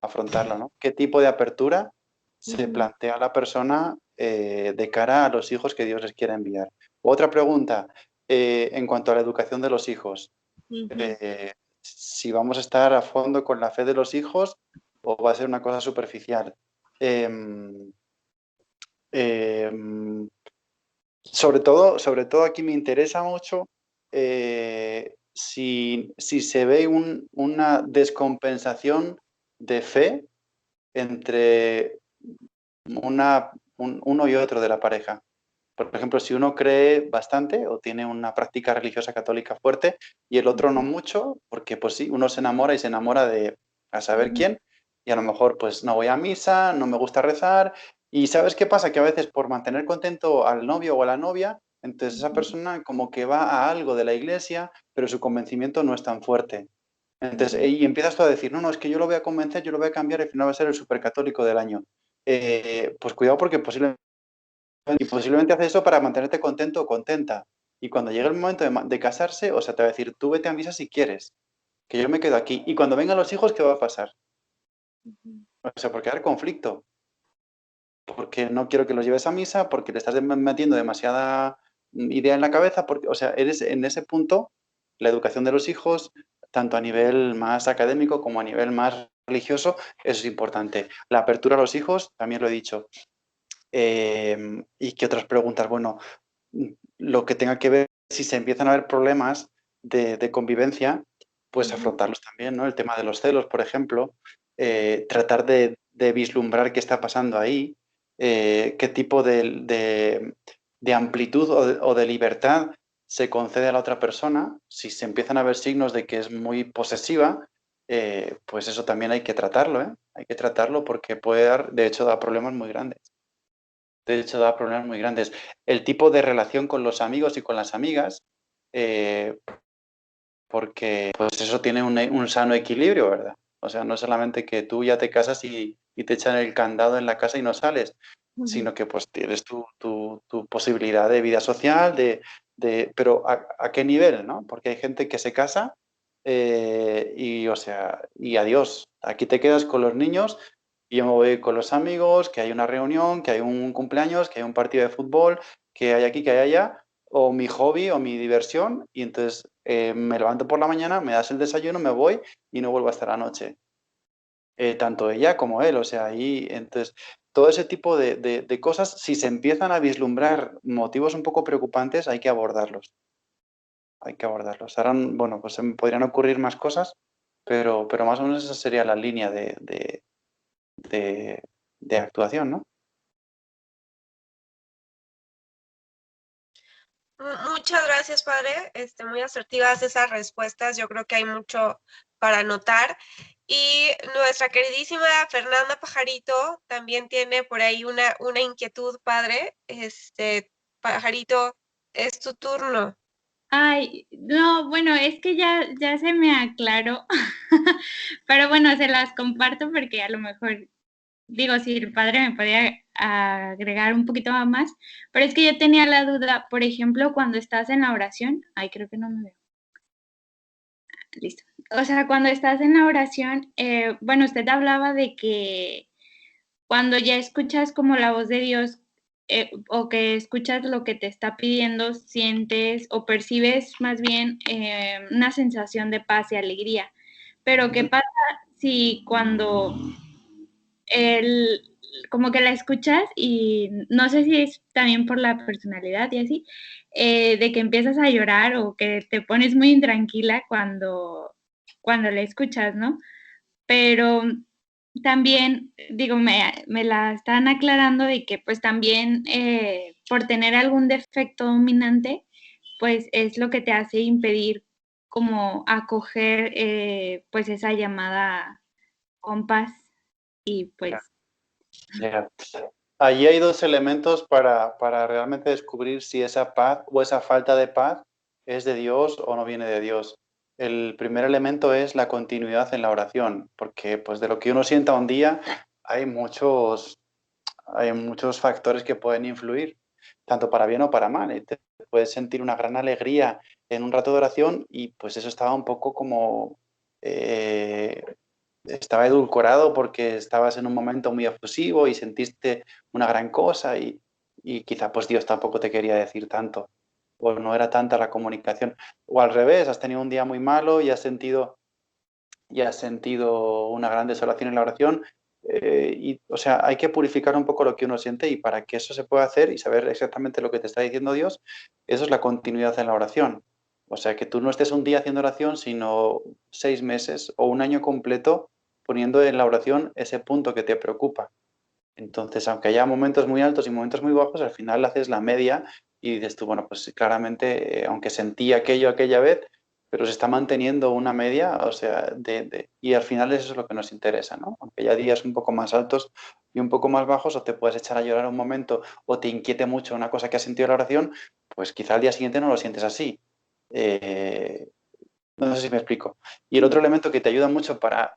afrontarlo, ¿no? ¿Qué tipo de apertura se Ujú, plantea la persona de cara a los hijos que Dios les quiera enviar? Otra pregunta, en cuanto a la educación de los hijos. ujú. Eh, si vamos a estar a fondo con la fe de los hijos o va a ser una cosa superficial. Em, em, sobre todo aquí me interesa mucho si se ve una descompensación de fe entre uno y otro de la pareja. Por ejemplo, si uno cree bastante o tiene una práctica religiosa católica fuerte y el otro no mucho, porque pues sí, uno se enamora y se enamora de a saber quién y a lo mejor pues no voy a misa, no me gusta rezar y ¿sabes qué pasa? Que a veces por mantener contento al novio o a la novia, entonces esa persona como que va a algo de la iglesia, pero su convencimiento no es tan fuerte. Entonces, y empiezas tú a decir, no, no, es que yo lo voy a convencer, yo lo voy a cambiar y al final va a ser el supercatólico del año. Pues cuidado porque posiblemente hace eso para mantenerte contento o contenta. Y cuando llegue el momento de casarse, o sea, te va a decir, tú vete a misa si quieres, que yo me quedo aquí. Y cuando vengan los hijos, ¿qué va a pasar? O sea, porque va a haber conflicto. Porque no quiero que los lleves a misa, porque le estás metiendo demasiada idea en la cabeza, porque, o sea, eres en ese punto, la educación de los hijos, tanto a nivel más académico como a nivel más religioso, eso es importante. La apertura a los hijos, también lo he dicho. ¿Y qué otras preguntas? Bueno, lo que tenga que ver, si se empiezan a ver problemas de convivencia, pues afrontarlos también, ¿no? El tema de los celos, por ejemplo, tratar de vislumbrar qué está pasando ahí, qué tipo de amplitud o de libertad se concede a la otra persona. Si se empiezan a ver signos de que es muy posesiva, pues eso también hay que tratarlo, ¿eh? Hay que tratarlo porque puede dar, de hecho, da problemas muy grandes. De hecho, da problemas muy grandes. El tipo de relación con los amigos y con las amigas, eh, porque pues eso tiene un sano equilibrio, ¿verdad? O sea, no solamente que tú ya te casas y te echan el candado en la casa y no sales, sino que pues tienes tu posibilidad de vida social, pero ¿a qué nivel, no? Porque hay gente que se casa y, o sea, y adiós. Aquí te quedas con los niños y yo me voy con los amigos, que hay una reunión, que hay un cumpleaños, que hay un partido de fútbol, que hay aquí, que hay allá, o mi hobby o mi diversión, y entonces me levanto por la mañana, me das el desayuno, me voy y no vuelvo hasta la noche. Tanto ella como él, o sea, ahí, entonces, todo ese tipo de cosas, si se empiezan a vislumbrar motivos un poco preocupantes, hay que abordarlos. Hay que abordarlos. Ahora, bueno, pues se me podrían ocurrir más cosas, pero más o menos esa sería la línea de, de actuación, ¿no? Muchas gracias, padre. Muy asertivas esas respuestas. Yo creo que hay mucho para anotar. Y nuestra queridísima Fernanda Pajarito también tiene por ahí una inquietud, padre. Pajarito, es tu turno. Ay, no, bueno, es que ya se me aclaró, pero bueno, se las comparto porque a lo mejor, digo, si el padre me podía agregar un poquito más, pero es que yo tenía la duda, por ejemplo, cuando estás en la oración, ay, creo que no me veo, listo. O sea, cuando estás en la oración, bueno, usted hablaba de que cuando ya escuchas como la voz de Dios o que escuchas lo que te está pidiendo, sientes o percibes más bien una sensación de paz y alegría. Pero ¿qué pasa si cuando el, como que la escuchas y no sé si es también por la personalidad y así, de que empiezas a llorar o que te pones muy intranquila cuando la escuchas, ¿no? Pero también, digo, me la están aclarando de que pues también por tener algún defecto dominante, pues es lo que te hace impedir como acoger pues esa llamada con paz y Ya, pues ya. Allí hay dos elementos para realmente descubrir si esa paz o esa falta de paz es de Dios o no viene de Dios. El primer elemento es la continuidad en la oración, porque pues de lo que uno sienta un día hay muchos factores que pueden influir, tanto para bien o para mal. Y te puedes sentir una gran alegría en un rato de oración y pues eso estaba un poco como eh, estaba edulcorado porque estabas en un momento muy efusivo y sentiste una gran cosa y quizá pues Dios tampoco te quería decir tanto o no era tanta la comunicación. O al revés, has tenido un día muy malo y has sentido una gran desolación en la oración. O sea, hay que purificar un poco lo que uno siente y para que eso se pueda hacer y saber exactamente lo que te está diciendo Dios, eso es la continuidad en la oración. O sea, que tú no estés un día haciendo oración, sino 6 meses o un año completo poniendo en la oración ese punto que te preocupa. Entonces, aunque haya momentos muy altos y momentos muy bajos, al final haces la media y dices tú, bueno, pues claramente, aunque sentí aquello aquella vez, pero se está manteniendo una media, o sea, y al final eso es lo que nos interesa, ¿no? Aunque haya días un poco más altos y un poco más bajos, o te puedes echar a llorar un momento, o te inquiete mucho una cosa que has sentido en la oración, pues quizá al día siguiente no lo sientes así. Eh, no sé si me explico. Y el otro elemento que te ayuda mucho para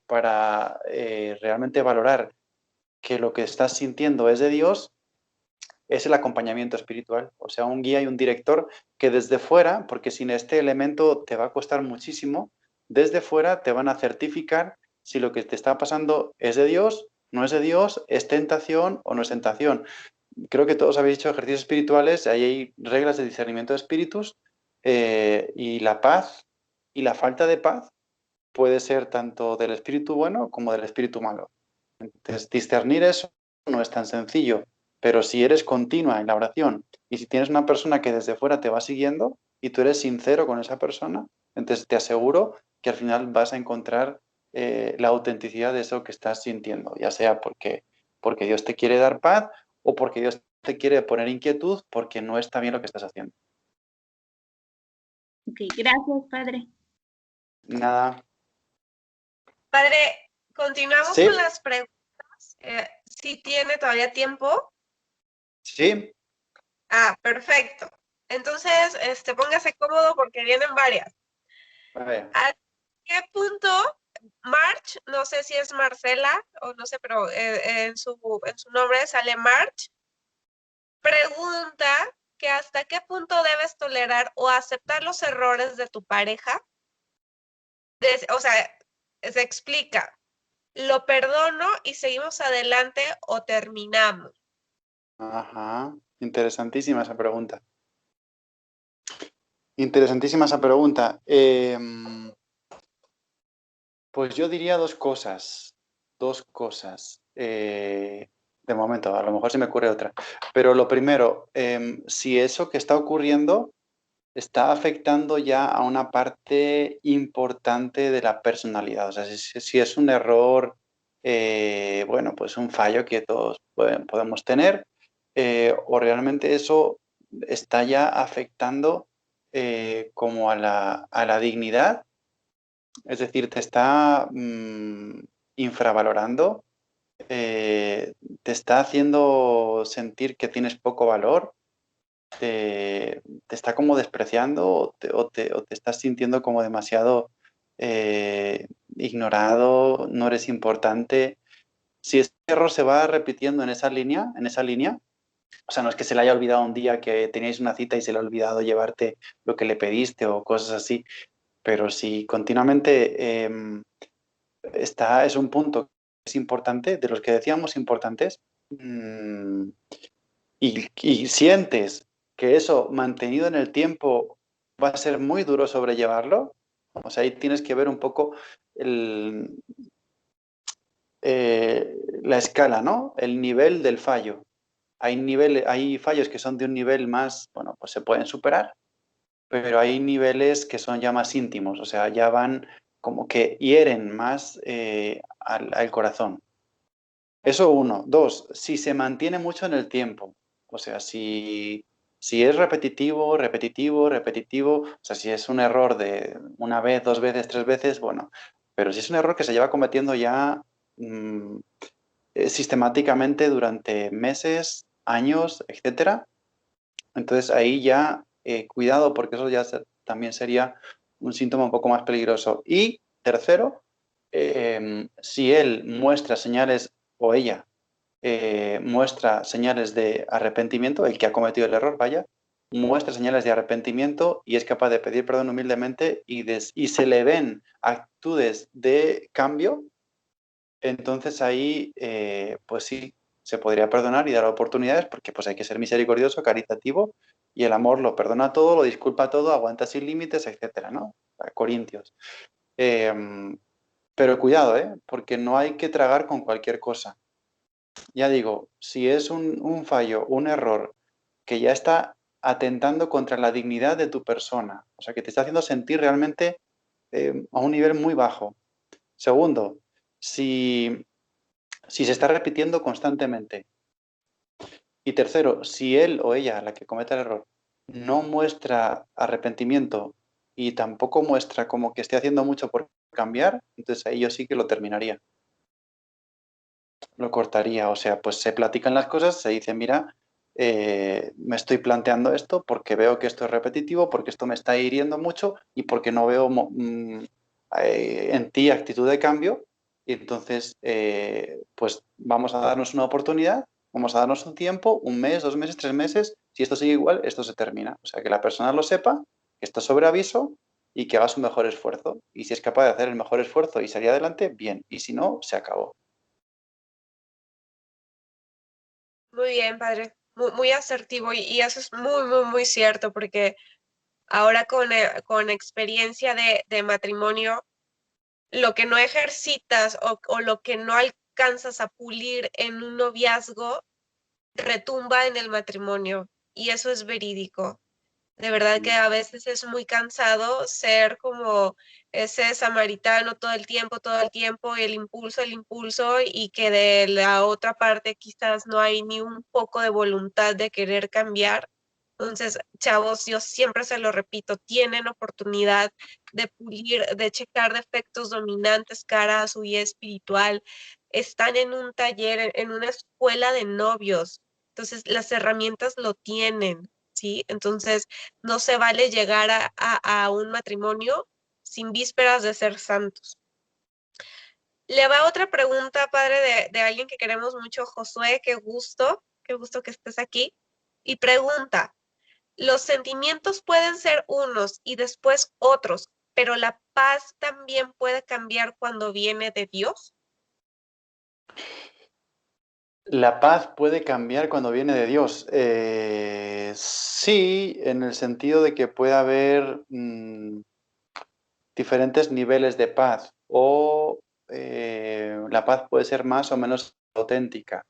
realmente valorar que lo que estás sintiendo es de Dios, es el acompañamiento espiritual, o sea, un guía y un director que desde fuera, porque sin este elemento te va a costar muchísimo, desde fuera te van a certificar si lo que te está pasando es de Dios, no es de Dios, es tentación o no es tentación. Creo que todos habéis hecho ejercicios espirituales, ahí hay reglas de discernimiento de espíritus y la paz y la falta de paz puede ser tanto del espíritu bueno como del espíritu malo. Entonces, discernir eso no es tan sencillo, pero si eres continua en la oración y si tienes una persona que desde fuera te va siguiendo y tú eres sincero con esa persona, entonces te aseguro que al final vas a encontrar la autenticidad de eso que estás sintiendo, ya sea porque Dios te quiere dar paz o porque Dios te quiere poner inquietud porque no está bien lo que estás haciendo. ok, gracias, padre. Nada. Padre, continuamos Sí, con las preguntas. Si tiene todavía tiempo. sí. Perfecto. Entonces, póngase cómodo porque vienen varias. Vaya. ¿A qué punto March, no sé si es Marcela o no sé, pero en su nombre sale March, pregunta que hasta qué punto debes tolerar o aceptar los errores de tu pareja? O sea, se explica. ¿Lo perdono y seguimos adelante o terminamos? Ajá, interesantísima esa pregunta. Interesantísima esa pregunta. Pues yo diría dos cosas. Dos cosas. De momento, a lo mejor se me ocurre otra. Pero lo primero, si eso que está ocurriendo está afectando ya a una parte importante de la personalidad. O sea, si es un error, bueno, pues un fallo que todos podemos tener, o realmente eso está ya afectando como a la dignidad, es decir, te está infravalorando, eh, te está haciendo sentir que tienes poco valor, te está como despreciando o te estás sintiendo como demasiado ignorado, no eres importante. Si ese error se va repitiendo en esa línea, o sea, no es que se le haya olvidado un día que teníais una cita y se le ha olvidado llevarte lo que le pediste o cosas así, pero si continuamente es un punto que es importante, de los que decíamos importantes, y sientes que eso mantenido en el tiempo va a ser muy duro sobrellevarlo, o sea, ahí tienes que ver un poco el, la escala, ¿no? El nivel del fallo. Hay fallos que son de un nivel más, bueno, pues se pueden superar, pero hay niveles que son ya más íntimos, o sea, ya van como que hieren más al corazón. Eso uno. Dos, si se mantiene mucho en el tiempo. O sea, si es repetitivo, repetitivo, repetitivo, o sea, si es un error de una vez, dos veces, tres veces, bueno, pero si es un error que se lleva cometiendo ya sistemáticamente durante meses, años, etcétera, entonces ahí ya cuidado porque eso ya también sería un síntoma un poco más peligroso. Y tercero, si él muestra señales o ella muestra señales de arrepentimiento, el que ha cometido el error, vaya, muestra señales de arrepentimiento y es capaz de pedir perdón humildemente y se le ven actitudes de cambio, entonces ahí, pues sí, se podría perdonar y dar oportunidades porque pues hay que ser misericordioso, caritativo y el amor lo perdona todo, lo disculpa todo, aguanta sin límites, etcétera, ¿no? Corintios. Pero cuidado, ¿eh? Porque no hay que tragar con cualquier cosa. Ya digo, si es un fallo, un error que ya está atentando contra la dignidad de tu persona, o sea, que te está haciendo sentir realmente a un nivel muy bajo. Segundo, si se está repitiendo constantemente. Y tercero, si él o ella, la que cometa el error, no muestra arrepentimiento y tampoco muestra como que esté haciendo mucho por cambiar, entonces ahí yo sí que lo terminaría. Lo cortaría. O sea, pues se platican las cosas, se dice, mira, me estoy planteando esto porque veo que esto es repetitivo, porque esto me está hiriendo mucho y porque no veo en ti actitud de cambio. Y entonces, pues vamos a darnos una oportunidad, vamos a darnos un tiempo, un mes, 2 meses, 3 meses. Si esto sigue igual, esto se termina. O sea, que la persona lo sepa, que está sobre aviso y que haga su mejor esfuerzo. Y si es capaz de hacer el mejor esfuerzo y salir adelante, bien. Y si no, se acabó. Muy bien, padre. Muy asertivo y eso es muy cierto porque ahora con experiencia de matrimonio, lo que no ejercitas o lo que no alcanzas a pulir en un noviazgo, retumba en el matrimonio y eso es verídico. De verdad que a veces es muy cansado ser como ese samaritano todo el tiempo, el impulso, y que de la otra parte quizás no hay ni un poco de voluntad de querer cambiar. Entonces, chavos, yo siempre se lo repito, tienen oportunidad de pulir, de checar defectos dominantes cara a su vida espiritual. Están en un taller, en una escuela de novios. Entonces, las herramientas lo tienen, ¿sí? Entonces, no se vale llegar a un matrimonio sin vísperas de ser santos. Le va otra pregunta, padre, de alguien que queremos mucho, Josué, qué gusto que estés aquí. Y pregunta, ¿los sentimientos pueden ser unos y después otros, pero la paz también puede cambiar cuando viene de Dios? ¿La paz puede cambiar cuando viene de Dios? Sí, en el sentido de que puede haber diferentes niveles de paz o la paz puede ser más o menos auténtica.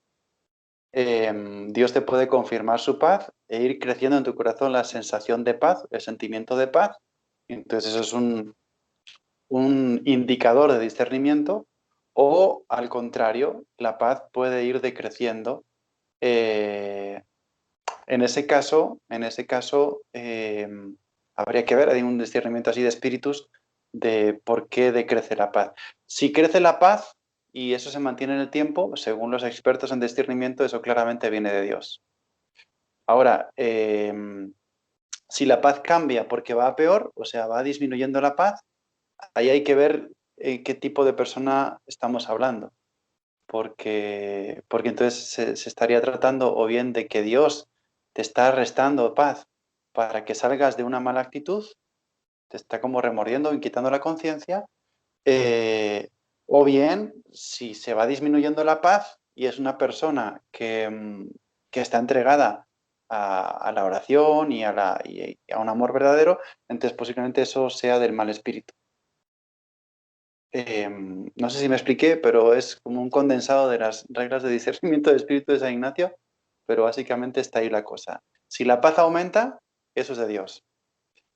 Dios te puede confirmar su paz e ir creciendo en tu corazón la sensación de paz, el sentimiento de paz. Entonces eso es un indicador de discernimiento, o al contrario, la paz puede ir decreciendo. En ese caso, habría que ver, hay un discernimiento así de espíritus de por qué decrece la paz. Si crece la paz y eso se mantiene en el tiempo, según los expertos en discernimiento, eso claramente viene de Dios. Ahora, si la paz cambia porque va a peor, o sea, va disminuyendo la paz, ahí hay que ver qué tipo de persona estamos hablando. Porque entonces se estaría tratando o bien de que Dios te está restando paz para que salgas de una mala actitud, te está como remordiendo, inquietando la conciencia, o bien si se va disminuyendo la paz y es una persona que está entregada a la oración y y a un amor verdadero, entonces posiblemente eso sea del mal espíritu. No sé si me expliqué, pero es como un condensado de las reglas de discernimiento de espíritu de San Ignacio, pero básicamente está ahí la cosa. Si la paz aumenta, eso es de Dios,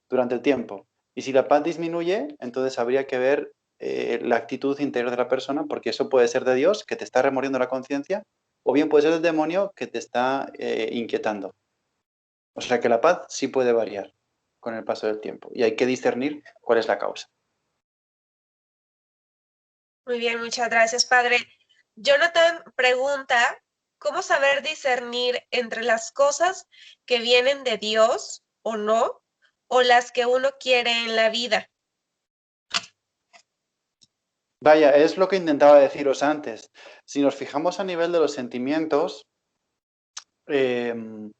durante el tiempo. Y si la paz disminuye, entonces habría que ver la actitud interior de la persona, porque eso puede ser de Dios, que te está remordiendo la conciencia, o bien puede ser del demonio que te está inquietando. O sea que la paz sí puede variar con el paso del tiempo, y hay que discernir cuál es la causa. Muy bien, muchas gracias, padre. Jonathan pregunta, ¿cómo saber discernir entre las cosas que vienen de Dios o no, o las que uno quiere en la vida? Vaya, es lo que intentaba deciros antes. Si nos fijamos a nivel de los sentimientos, hay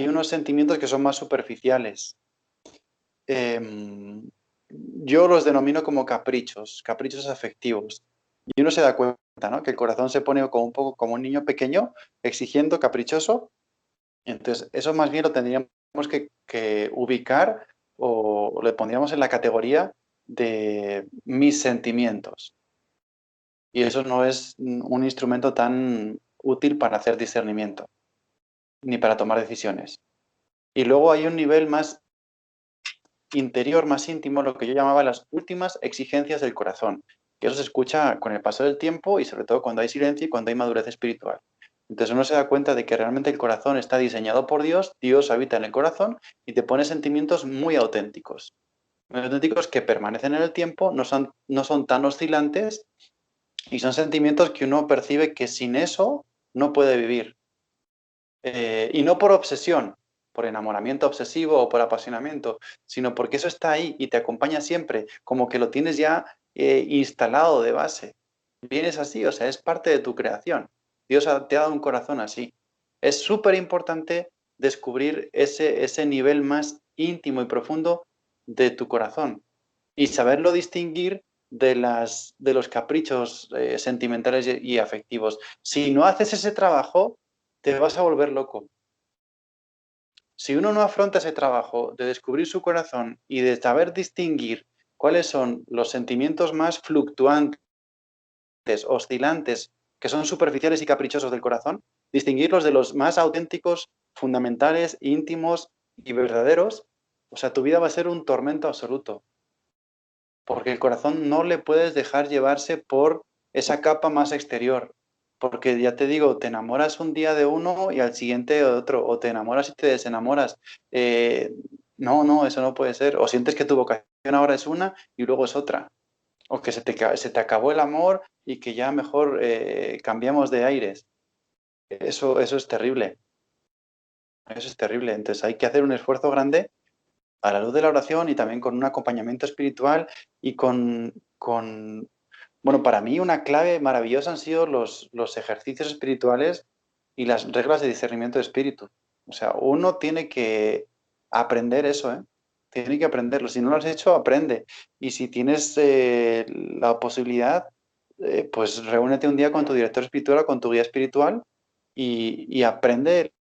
unos sentimientos que son más superficiales. Yo los denomino como caprichos afectivos. Y uno se da cuenta, ¿no? Que el corazón se pone como un poco como un niño pequeño, exigiendo, caprichoso. Entonces, eso más bien lo tendríamos que ubicar o le pondríamos en la categoría de mis sentimientos. Y eso no es un instrumento tan útil para hacer discernimiento, ni para tomar decisiones. Y luego hay un nivel más interior, más íntimo, lo que yo llamaba las últimas exigencias del corazón, que eso se escucha con el paso del tiempo y sobre todo cuando hay silencio y cuando hay madurez espiritual. Entonces uno se da cuenta de que realmente el corazón está diseñado por Dios, Dios habita en el corazón y te pone sentimientos muy auténticos que permanecen en el tiempo, no son tan oscilantes y son sentimientos que uno percibe que sin eso no puede vivir. Y no por obsesión, por enamoramiento obsesivo o por apasionamiento, sino porque eso está ahí y te acompaña siempre, como que lo tienes ya instalado de base. Vienes así, o sea, es parte de tu creación. Dios te ha dado un corazón así. Es súper importante descubrir ese nivel más íntimo y profundo de tu corazón y saberlo distinguir de los caprichos sentimentales y afectivos. Si no haces ese trabajo, te vas a volver loco. Si uno no afronta ese trabajo de descubrir su corazón y de saber distinguir cuáles son los sentimientos más fluctuantes, oscilantes, que son superficiales y caprichosos del corazón, distinguirlos de los más auténticos, fundamentales, íntimos y verdaderos, o sea, tu vida va a ser un tormento absoluto. Porque el corazón no le puedes dejar llevarse por esa capa más exterior. Porque ya te digo, te enamoras un día de uno y al siguiente de otro, o te enamoras y te desenamoras. No, eso no puede ser. O sientes que tu vocación ahora es una y luego es otra. O que se te acabó el amor y que ya mejor cambiamos de aires. Eso es terrible. Eso es terrible. Entonces hay que hacer un esfuerzo grande a la luz de la oración y también con un acompañamiento espiritual y bueno, para mí una clave maravillosa han sido los ejercicios espirituales y las reglas de discernimiento de espíritu. O sea, uno tiene que aprender eso, ¿eh? Tiene que aprenderlo. Si no lo has hecho, aprende. Y si tienes la posibilidad, pues reúnete un día con tu director espiritual o con tu guía espiritual y aprende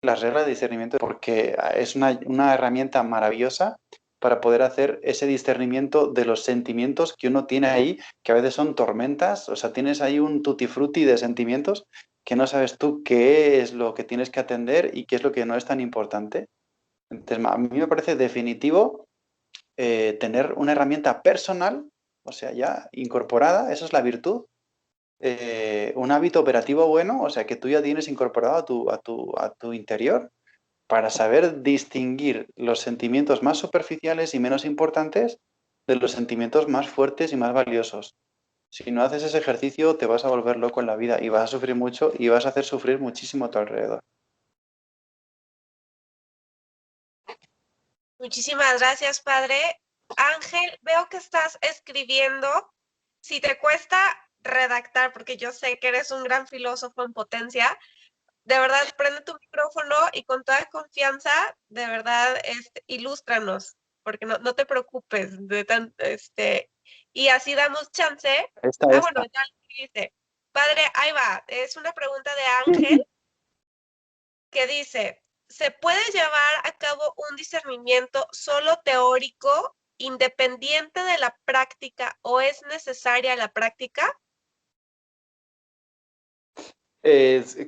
las reglas de discernimiento, porque es una herramienta maravillosa para poder hacer ese discernimiento de los sentimientos que uno tiene ahí, que a veces son tormentas, o sea, tienes ahí un tutti frutti de sentimientos que no sabes tú qué es lo que tienes que atender y qué es lo que no es tan importante. Entonces, a mí me parece definitivo tener una herramienta personal, o sea, ya incorporada, eso es la virtud, un hábito operativo bueno, o sea, que tú ya tienes incorporado a tu interior para saber distinguir los sentimientos más superficiales y menos importantes de los sentimientos más fuertes y más valiosos. Si no haces ese ejercicio, te vas a volver loco en la vida y vas a sufrir mucho y vas a hacer sufrir muchísimo a tu alrededor. Muchísimas gracias, padre. Ángel, veo que estás escribiendo. Si te cuesta redactar, porque yo sé que eres un gran filósofo en potencia, de verdad, prende tu micrófono y con toda confianza, de verdad, ilústranos, porque no te preocupes y así damos chance. Esta. Bueno, ya lo dice. Padre, ahí va. Es una pregunta de Ángel que dice, ¿se puede llevar a cabo un discernimiento solo teórico, independiente de la práctica, o es necesaria la práctica?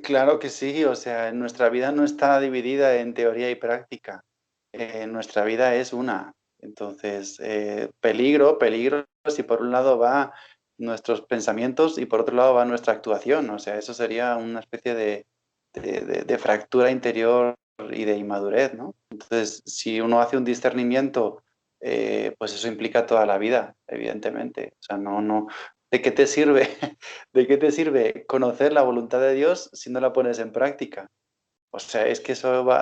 Claro que sí, o sea, nuestra vida no está dividida en teoría y práctica. Nuestra vida es una. Entonces, peligro, si por un lado va nuestros pensamientos y por otro lado va nuestra actuación. O sea, eso sería una especie de fractura interior y de inmadurez, ¿no? Entonces, si uno hace un discernimiento, pues eso implica toda la vida, evidentemente. O sea, no, ¿de qué te sirve? ¿De qué te sirve conocer la voluntad de Dios si no la pones en práctica? O sea, es que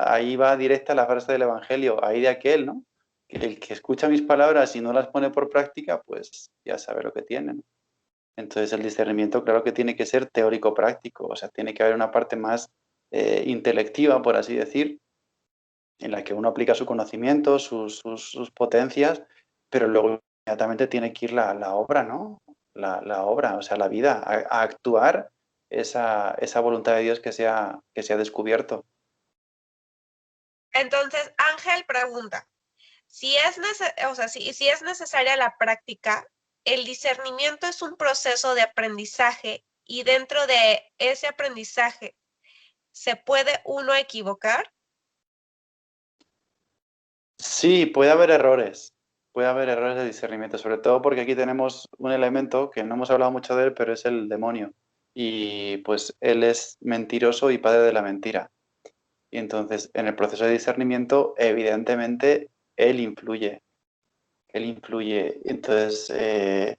ahí va directa la frase del Evangelio, ahí de aquel, ¿no? Que el que escucha mis palabras y no las pone por práctica, pues ya sabe lo que tiene, ¿no? Entonces el discernimiento, claro que tiene que ser teórico-práctico, o sea, tiene que haber una parte más intelectiva, por así decir, en la que uno aplica su conocimiento, sus potencias, pero luego inmediatamente tiene que ir la obra, ¿no? La obra, o sea, la vida, a actuar esa voluntad de Dios que se ha descubierto. Entonces, Ángel pregunta, si es necesaria la práctica, el discernimiento es un proceso de aprendizaje y dentro de ese aprendizaje, ¿se puede uno equivocar? Sí, puede haber errores de discernimiento, sobre todo porque aquí tenemos un elemento que no hemos hablado mucho de él, pero es el demonio. Y pues él es mentiroso y padre de la mentira. Y entonces, en el proceso de discernimiento, evidentemente, él influye. Él influye. Entonces,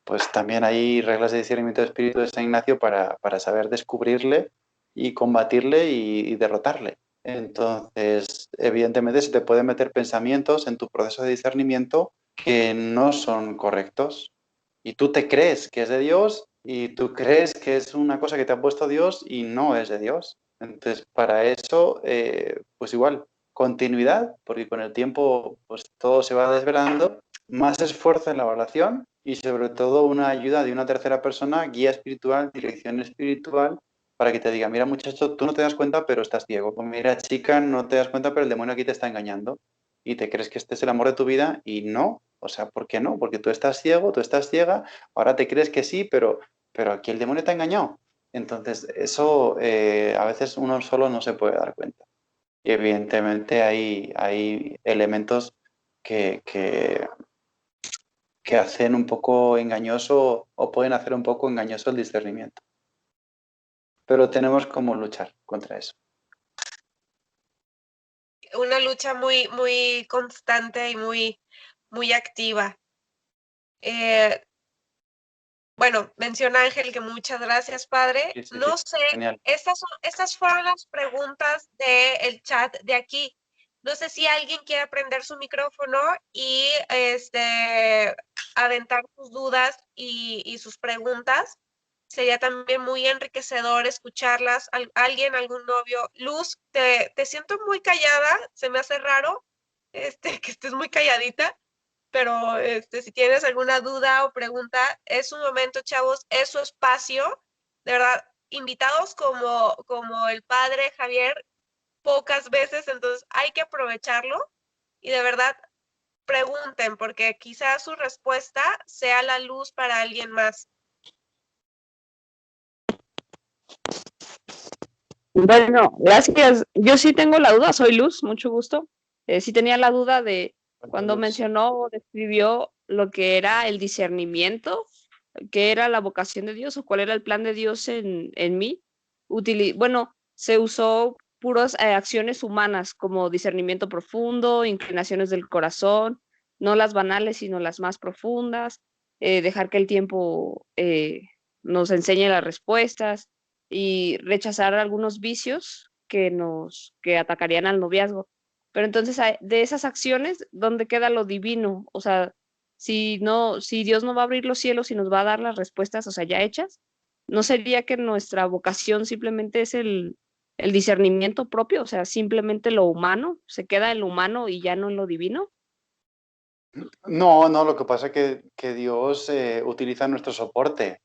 pues también hay reglas de discernimiento de espíritu de San Ignacio para saber descubrirle y combatirle y derrotarle. Entonces, evidentemente, se te pueden meter pensamientos en tu proceso de discernimiento que no son correctos. Y tú te crees que es de Dios y tú crees que es una cosa que te ha puesto Dios y no es de Dios. Entonces, para eso, pues igual, continuidad, porque con el tiempo pues todo se va desvelando, más esfuerzo en la oración y sobre todo una ayuda de una tercera persona, guía espiritual, dirección espiritual, para que te diga, mira muchacho, tú no te das cuenta, pero estás ciego. O mira chica, no te das cuenta, pero el demonio aquí te está engañando. Y te crees que este es el amor de tu vida y no. O sea, ¿por qué no? Porque tú estás ciego, tú estás ciega, ahora te crees que sí, pero aquí el demonio te ha engañado. Entonces, eso a veces uno solo no se puede dar cuenta. Y evidentemente hay elementos que hacen un poco engañoso o pueden hacer un poco engañoso el discernimiento. Pero tenemos cómo luchar contra eso. Una lucha muy, muy constante y muy, muy activa. Bueno, menciona Ángel que muchas gracias, padre. Sí, sí, No sí. sé, Genial. estas fueron las preguntas del chat de aquí. No sé si alguien quiere prender su micrófono y aventar sus dudas y sus preguntas. Sería también muy enriquecedor escucharlas. Alguien, algún novio. Luz, te siento muy callada, se me hace raro que estés muy calladita. pero si tienes alguna duda o pregunta, es un momento, chavos, es su espacio. De verdad, invitados como el padre Javier, pocas veces, entonces hay que aprovecharlo y de verdad pregunten, porque quizás su respuesta sea la luz para alguien más. Bueno, gracias. Yo sí tengo la duda, soy Luz, mucho gusto. Sí tenía la duda de cuando mencionó o describió lo que era el discernimiento, qué era la vocación de Dios o cuál era el plan de Dios en mí. Bueno, se usó puras acciones humanas como discernimiento profundo, inclinaciones del corazón, no las banales, sino las más profundas, dejar que el tiempo nos enseñe las respuestas y rechazar algunos vicios que atacarían al noviazgo. Pero entonces, de esas acciones, ¿dónde queda lo divino? O sea, si Dios no va a abrir los cielos y nos va a dar las respuestas, o sea, ya hechas, ¿no sería que nuestra vocación simplemente es el discernimiento propio? O sea, simplemente lo humano, se queda en lo humano y ya no en lo divino. No, no, lo que pasa es que Dios utiliza nuestro soporte.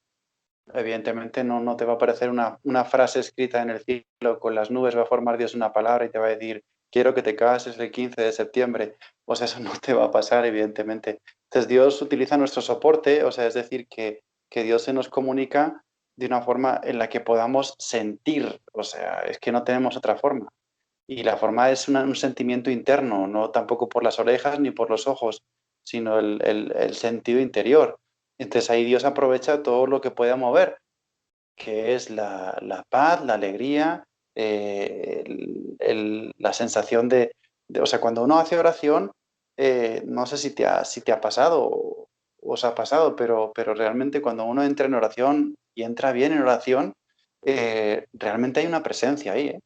Evidentemente no te va a aparecer una frase escrita en el cielo con las nubes, va a formar Dios una palabra y te va a decir, quiero que te cases el 15 de septiembre. O sea, eso no te va a pasar, evidentemente. Entonces Dios utiliza nuestro soporte, o sea, es decir, que Dios se nos comunica de una forma en la que podamos sentir, o sea, es que no tenemos otra forma. Y la forma es un sentimiento interno, no tampoco por las orejas ni por los ojos, sino el sentido interior. Entonces ahí Dios aprovecha todo lo que pueda mover, que es la paz, la alegría, la sensación o sea, cuando uno hace oración, no sé si te ha pasado o os ha pasado, pero realmente cuando uno entra en oración y entra bien en oración, realmente hay una presencia ahí, ¿eh?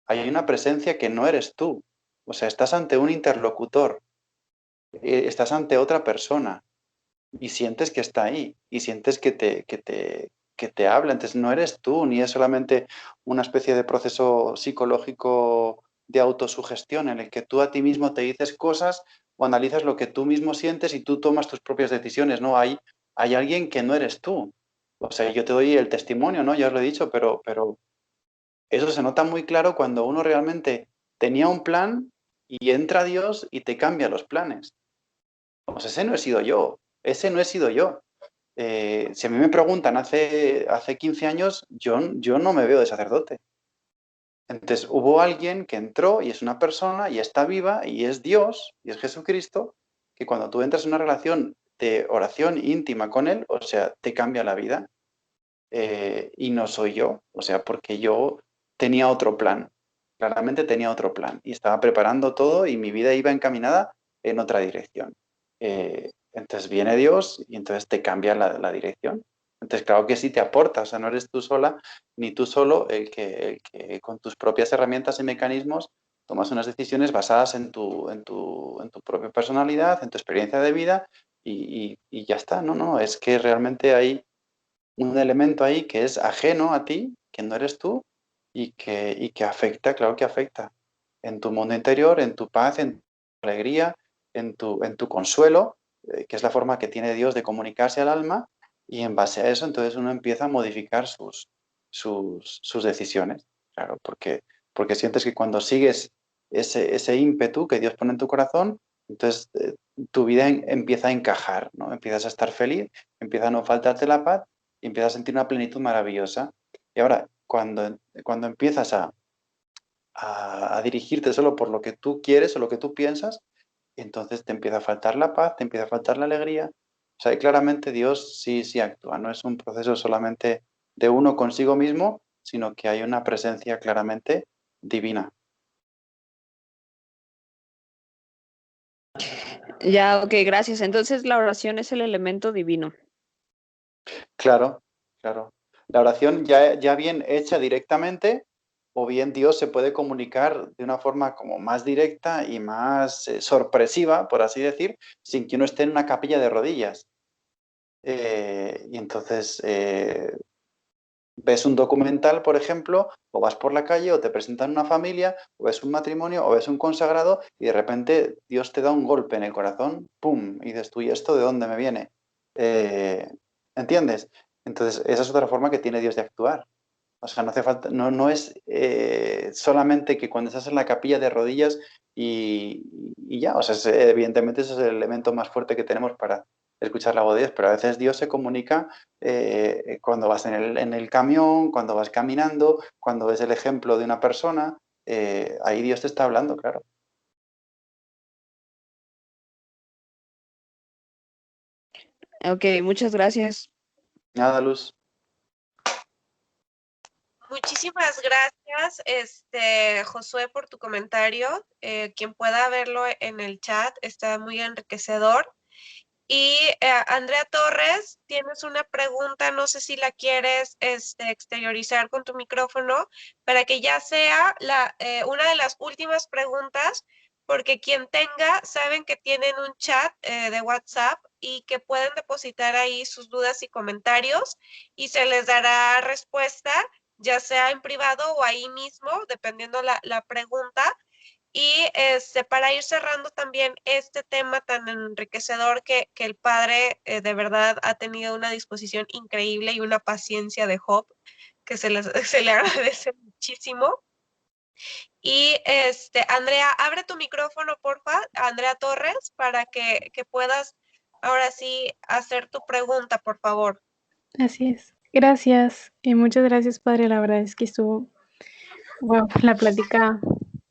Hay una presencia que no eres tú. O sea, estás ante un interlocutor, estás ante otra persona y sientes que está ahí y sientes que te habla. Entonces no eres tú, ni es solamente una especie de proceso psicológico de autosugestión en el que tú a ti mismo te dices cosas o analizas lo que tú mismo sientes y tú tomas tus propias decisiones. No, hay alguien que no eres tú. O sea, yo te doy el testimonio, ¿no? Ya os lo he dicho, pero eso se nota muy claro cuando uno realmente tenía un plan y entra Dios y te cambia los planes. Pues ese no he sido yo, ese no he sido yo. Si a mí me preguntan hace 15 años, yo no me veo de sacerdote. Entonces hubo alguien que entró y es una persona y está viva y es Dios y es Jesucristo, que cuando tú entras en una relación de oración íntima con Él, o sea, te cambia la vida. Y no soy yo, o sea, porque yo tenía otro plan, claramente tenía otro plan y estaba preparando todo y mi vida iba encaminada en otra dirección. Entonces viene Dios y entonces te cambia la dirección. Entonces, claro que sí te aporta, o sea, no eres tú sola ni tú solo el que con tus propias herramientas y mecanismos tomas unas decisiones basadas en tu propia personalidad, en tu experiencia de vida y ya está. No, es que realmente hay un elemento ahí que es ajeno a ti, que no eres tú y que afecta, claro que afecta en tu mundo interior, en tu paz, en tu alegría, en tu consuelo, que es la forma que tiene Dios de comunicarse al alma y en base a eso entonces uno empieza a modificar sus decisiones, claro, porque sientes que cuando sigues ese ímpetu que Dios pone en tu corazón, entonces tu vida empieza a encajar, ¿no? Empiezas a estar feliz, empieza a no faltarte la paz y empiezas a sentir una plenitud maravillosa. Y ahora, cuando empiezas a dirigirte solo por lo que tú quieres o lo que tú piensas, entonces te empieza a faltar la paz, te empieza a faltar la alegría. O sea, y claramente Dios sí actúa, no es un proceso solamente de uno consigo mismo, sino que hay una presencia claramente divina. Ya, ok, gracias. Entonces la oración es el elemento divino. Claro, claro. La oración ya bien hecha directamente, o bien Dios se puede comunicar de una forma como más directa y más sorpresiva, por así decir, sin que uno esté en una capilla de rodillas. Y entonces, ves un documental, por ejemplo, o vas por la calle, o te presentan una familia, o ves un matrimonio, o ves un consagrado, y de repente Dios te da un golpe en el corazón, ¡pum! Y dices tú, ¿y esto de dónde me viene? Eh, ¿Entiendes? Entonces, esa es otra forma que tiene Dios de actuar. O sea, no hace falta, no es solamente que cuando estás en la capilla de rodillas y ya, o sea, evidentemente ese es el elemento más fuerte que tenemos para escuchar la voz de Dios, pero a veces Dios se comunica cuando vas en el camión, cuando vas caminando, cuando ves el ejemplo de una persona, ahí Dios te está hablando, claro. Ok, muchas gracias. Nada, Luz. Muchísimas gracias, Josué, por tu comentario. Quien pueda verlo en el chat está muy enriquecedor. Y Andrea Torres, tienes una pregunta, no sé si la quieres exteriorizar con tu micrófono, para que ya sea una de las últimas preguntas, porque quien tenga, saben que tienen un chat de WhatsApp y que pueden depositar ahí sus dudas y comentarios y se les dará respuesta, ya sea en privado o ahí mismo, dependiendo la pregunta. Y para ir cerrando también este tema tan enriquecedor que el padre de verdad ha tenido una disposición increíble y una paciencia de Job que se le agradece muchísimo. Y Andrea, abre tu micrófono, porfa, Andrea Torres, para que puedas ahora sí hacer tu pregunta, por favor. Así es. Gracias. Muchas gracias, padre. La verdad es que wow, la plática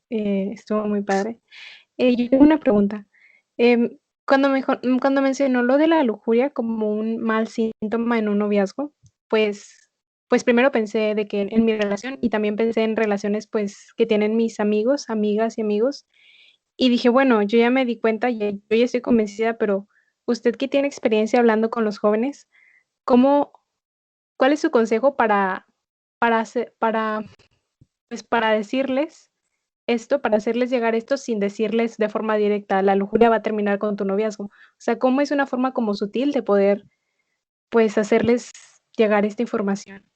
estuvo muy padre. Yo tengo una pregunta. Cuando mencionó lo de la lujuria como un mal síntoma en un noviazgo, pues primero pensé de que en mi relación y también pensé en relaciones pues que tienen mis amigos, amigas y amigos. Y dije, bueno, yo ya me di cuenta, yo ya estoy convencida, pero usted que tiene experiencia hablando con los jóvenes, ¿cómo, ¿cuál es su consejo para decirles esto, para hacerles llegar esto sin decirles de forma directa, la lujuria va a terminar con tu noviazgo? O sea, ¿cómo es una forma como sutil de poder, pues, hacerles llegar esta información?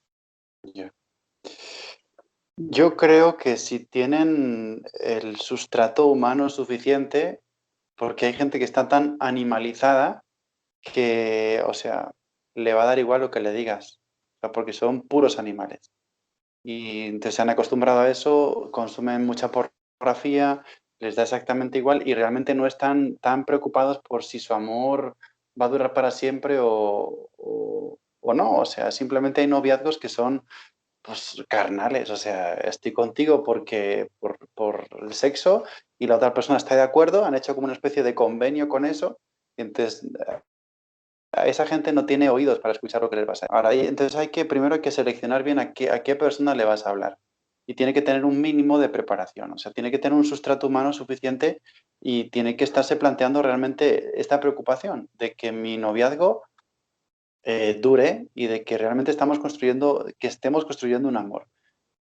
Ya. Yo creo que si tienen el sustrato humano suficiente, porque hay gente que está tan animalizada que, o sea, le va a dar igual lo que le digas, o sea, porque son puros animales. Y entonces se han acostumbrado a eso, consumen mucha pornografía, les da exactamente igual y realmente no están tan preocupados por si su amor va a durar para siempre o no. O sea, simplemente hay noviazgos que son pues carnales, o sea, estoy contigo por el sexo y la otra persona está de acuerdo, han hecho como una especie de convenio con eso, y entonces a esa gente no tiene oídos para escuchar lo que les vas a decir. Ahora, entonces primero hay que seleccionar bien a qué persona le vas a hablar. Y tiene que tener un mínimo de preparación, o sea, tiene que tener un sustrato humano suficiente y tiene que estarse planteando realmente esta preocupación de que mi noviazgo dure y de que realmente que estemos construyendo un amor.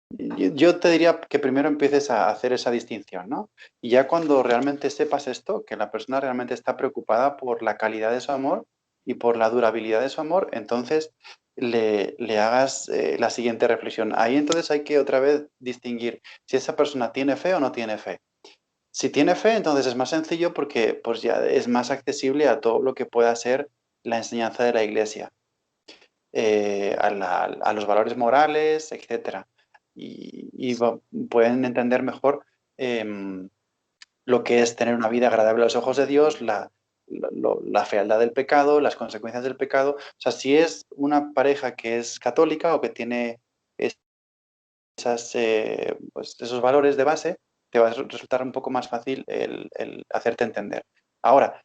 Yo te diría que primero empieces a hacer esa distinción, ¿no? Y ya cuando realmente sepas esto, que la persona realmente está preocupada por la calidad de su amor y por la durabilidad de su amor, entonces le hagas la siguiente reflexión. Ahí entonces hay que otra vez distinguir si esa persona tiene fe o no tiene fe. Si tiene fe, entonces es más sencillo porque pues ya es más accesible a todo lo que pueda ser la enseñanza de la Iglesia, a los valores morales, etcétera. Pueden entender mejor lo que es tener una vida agradable a los ojos de Dios, la fealdad del pecado, las consecuencias del pecado. O sea, si es una pareja que es católica o que tiene pues, esos valores de base, te va a resultar un poco más fácil el hacerte entender. Ahora,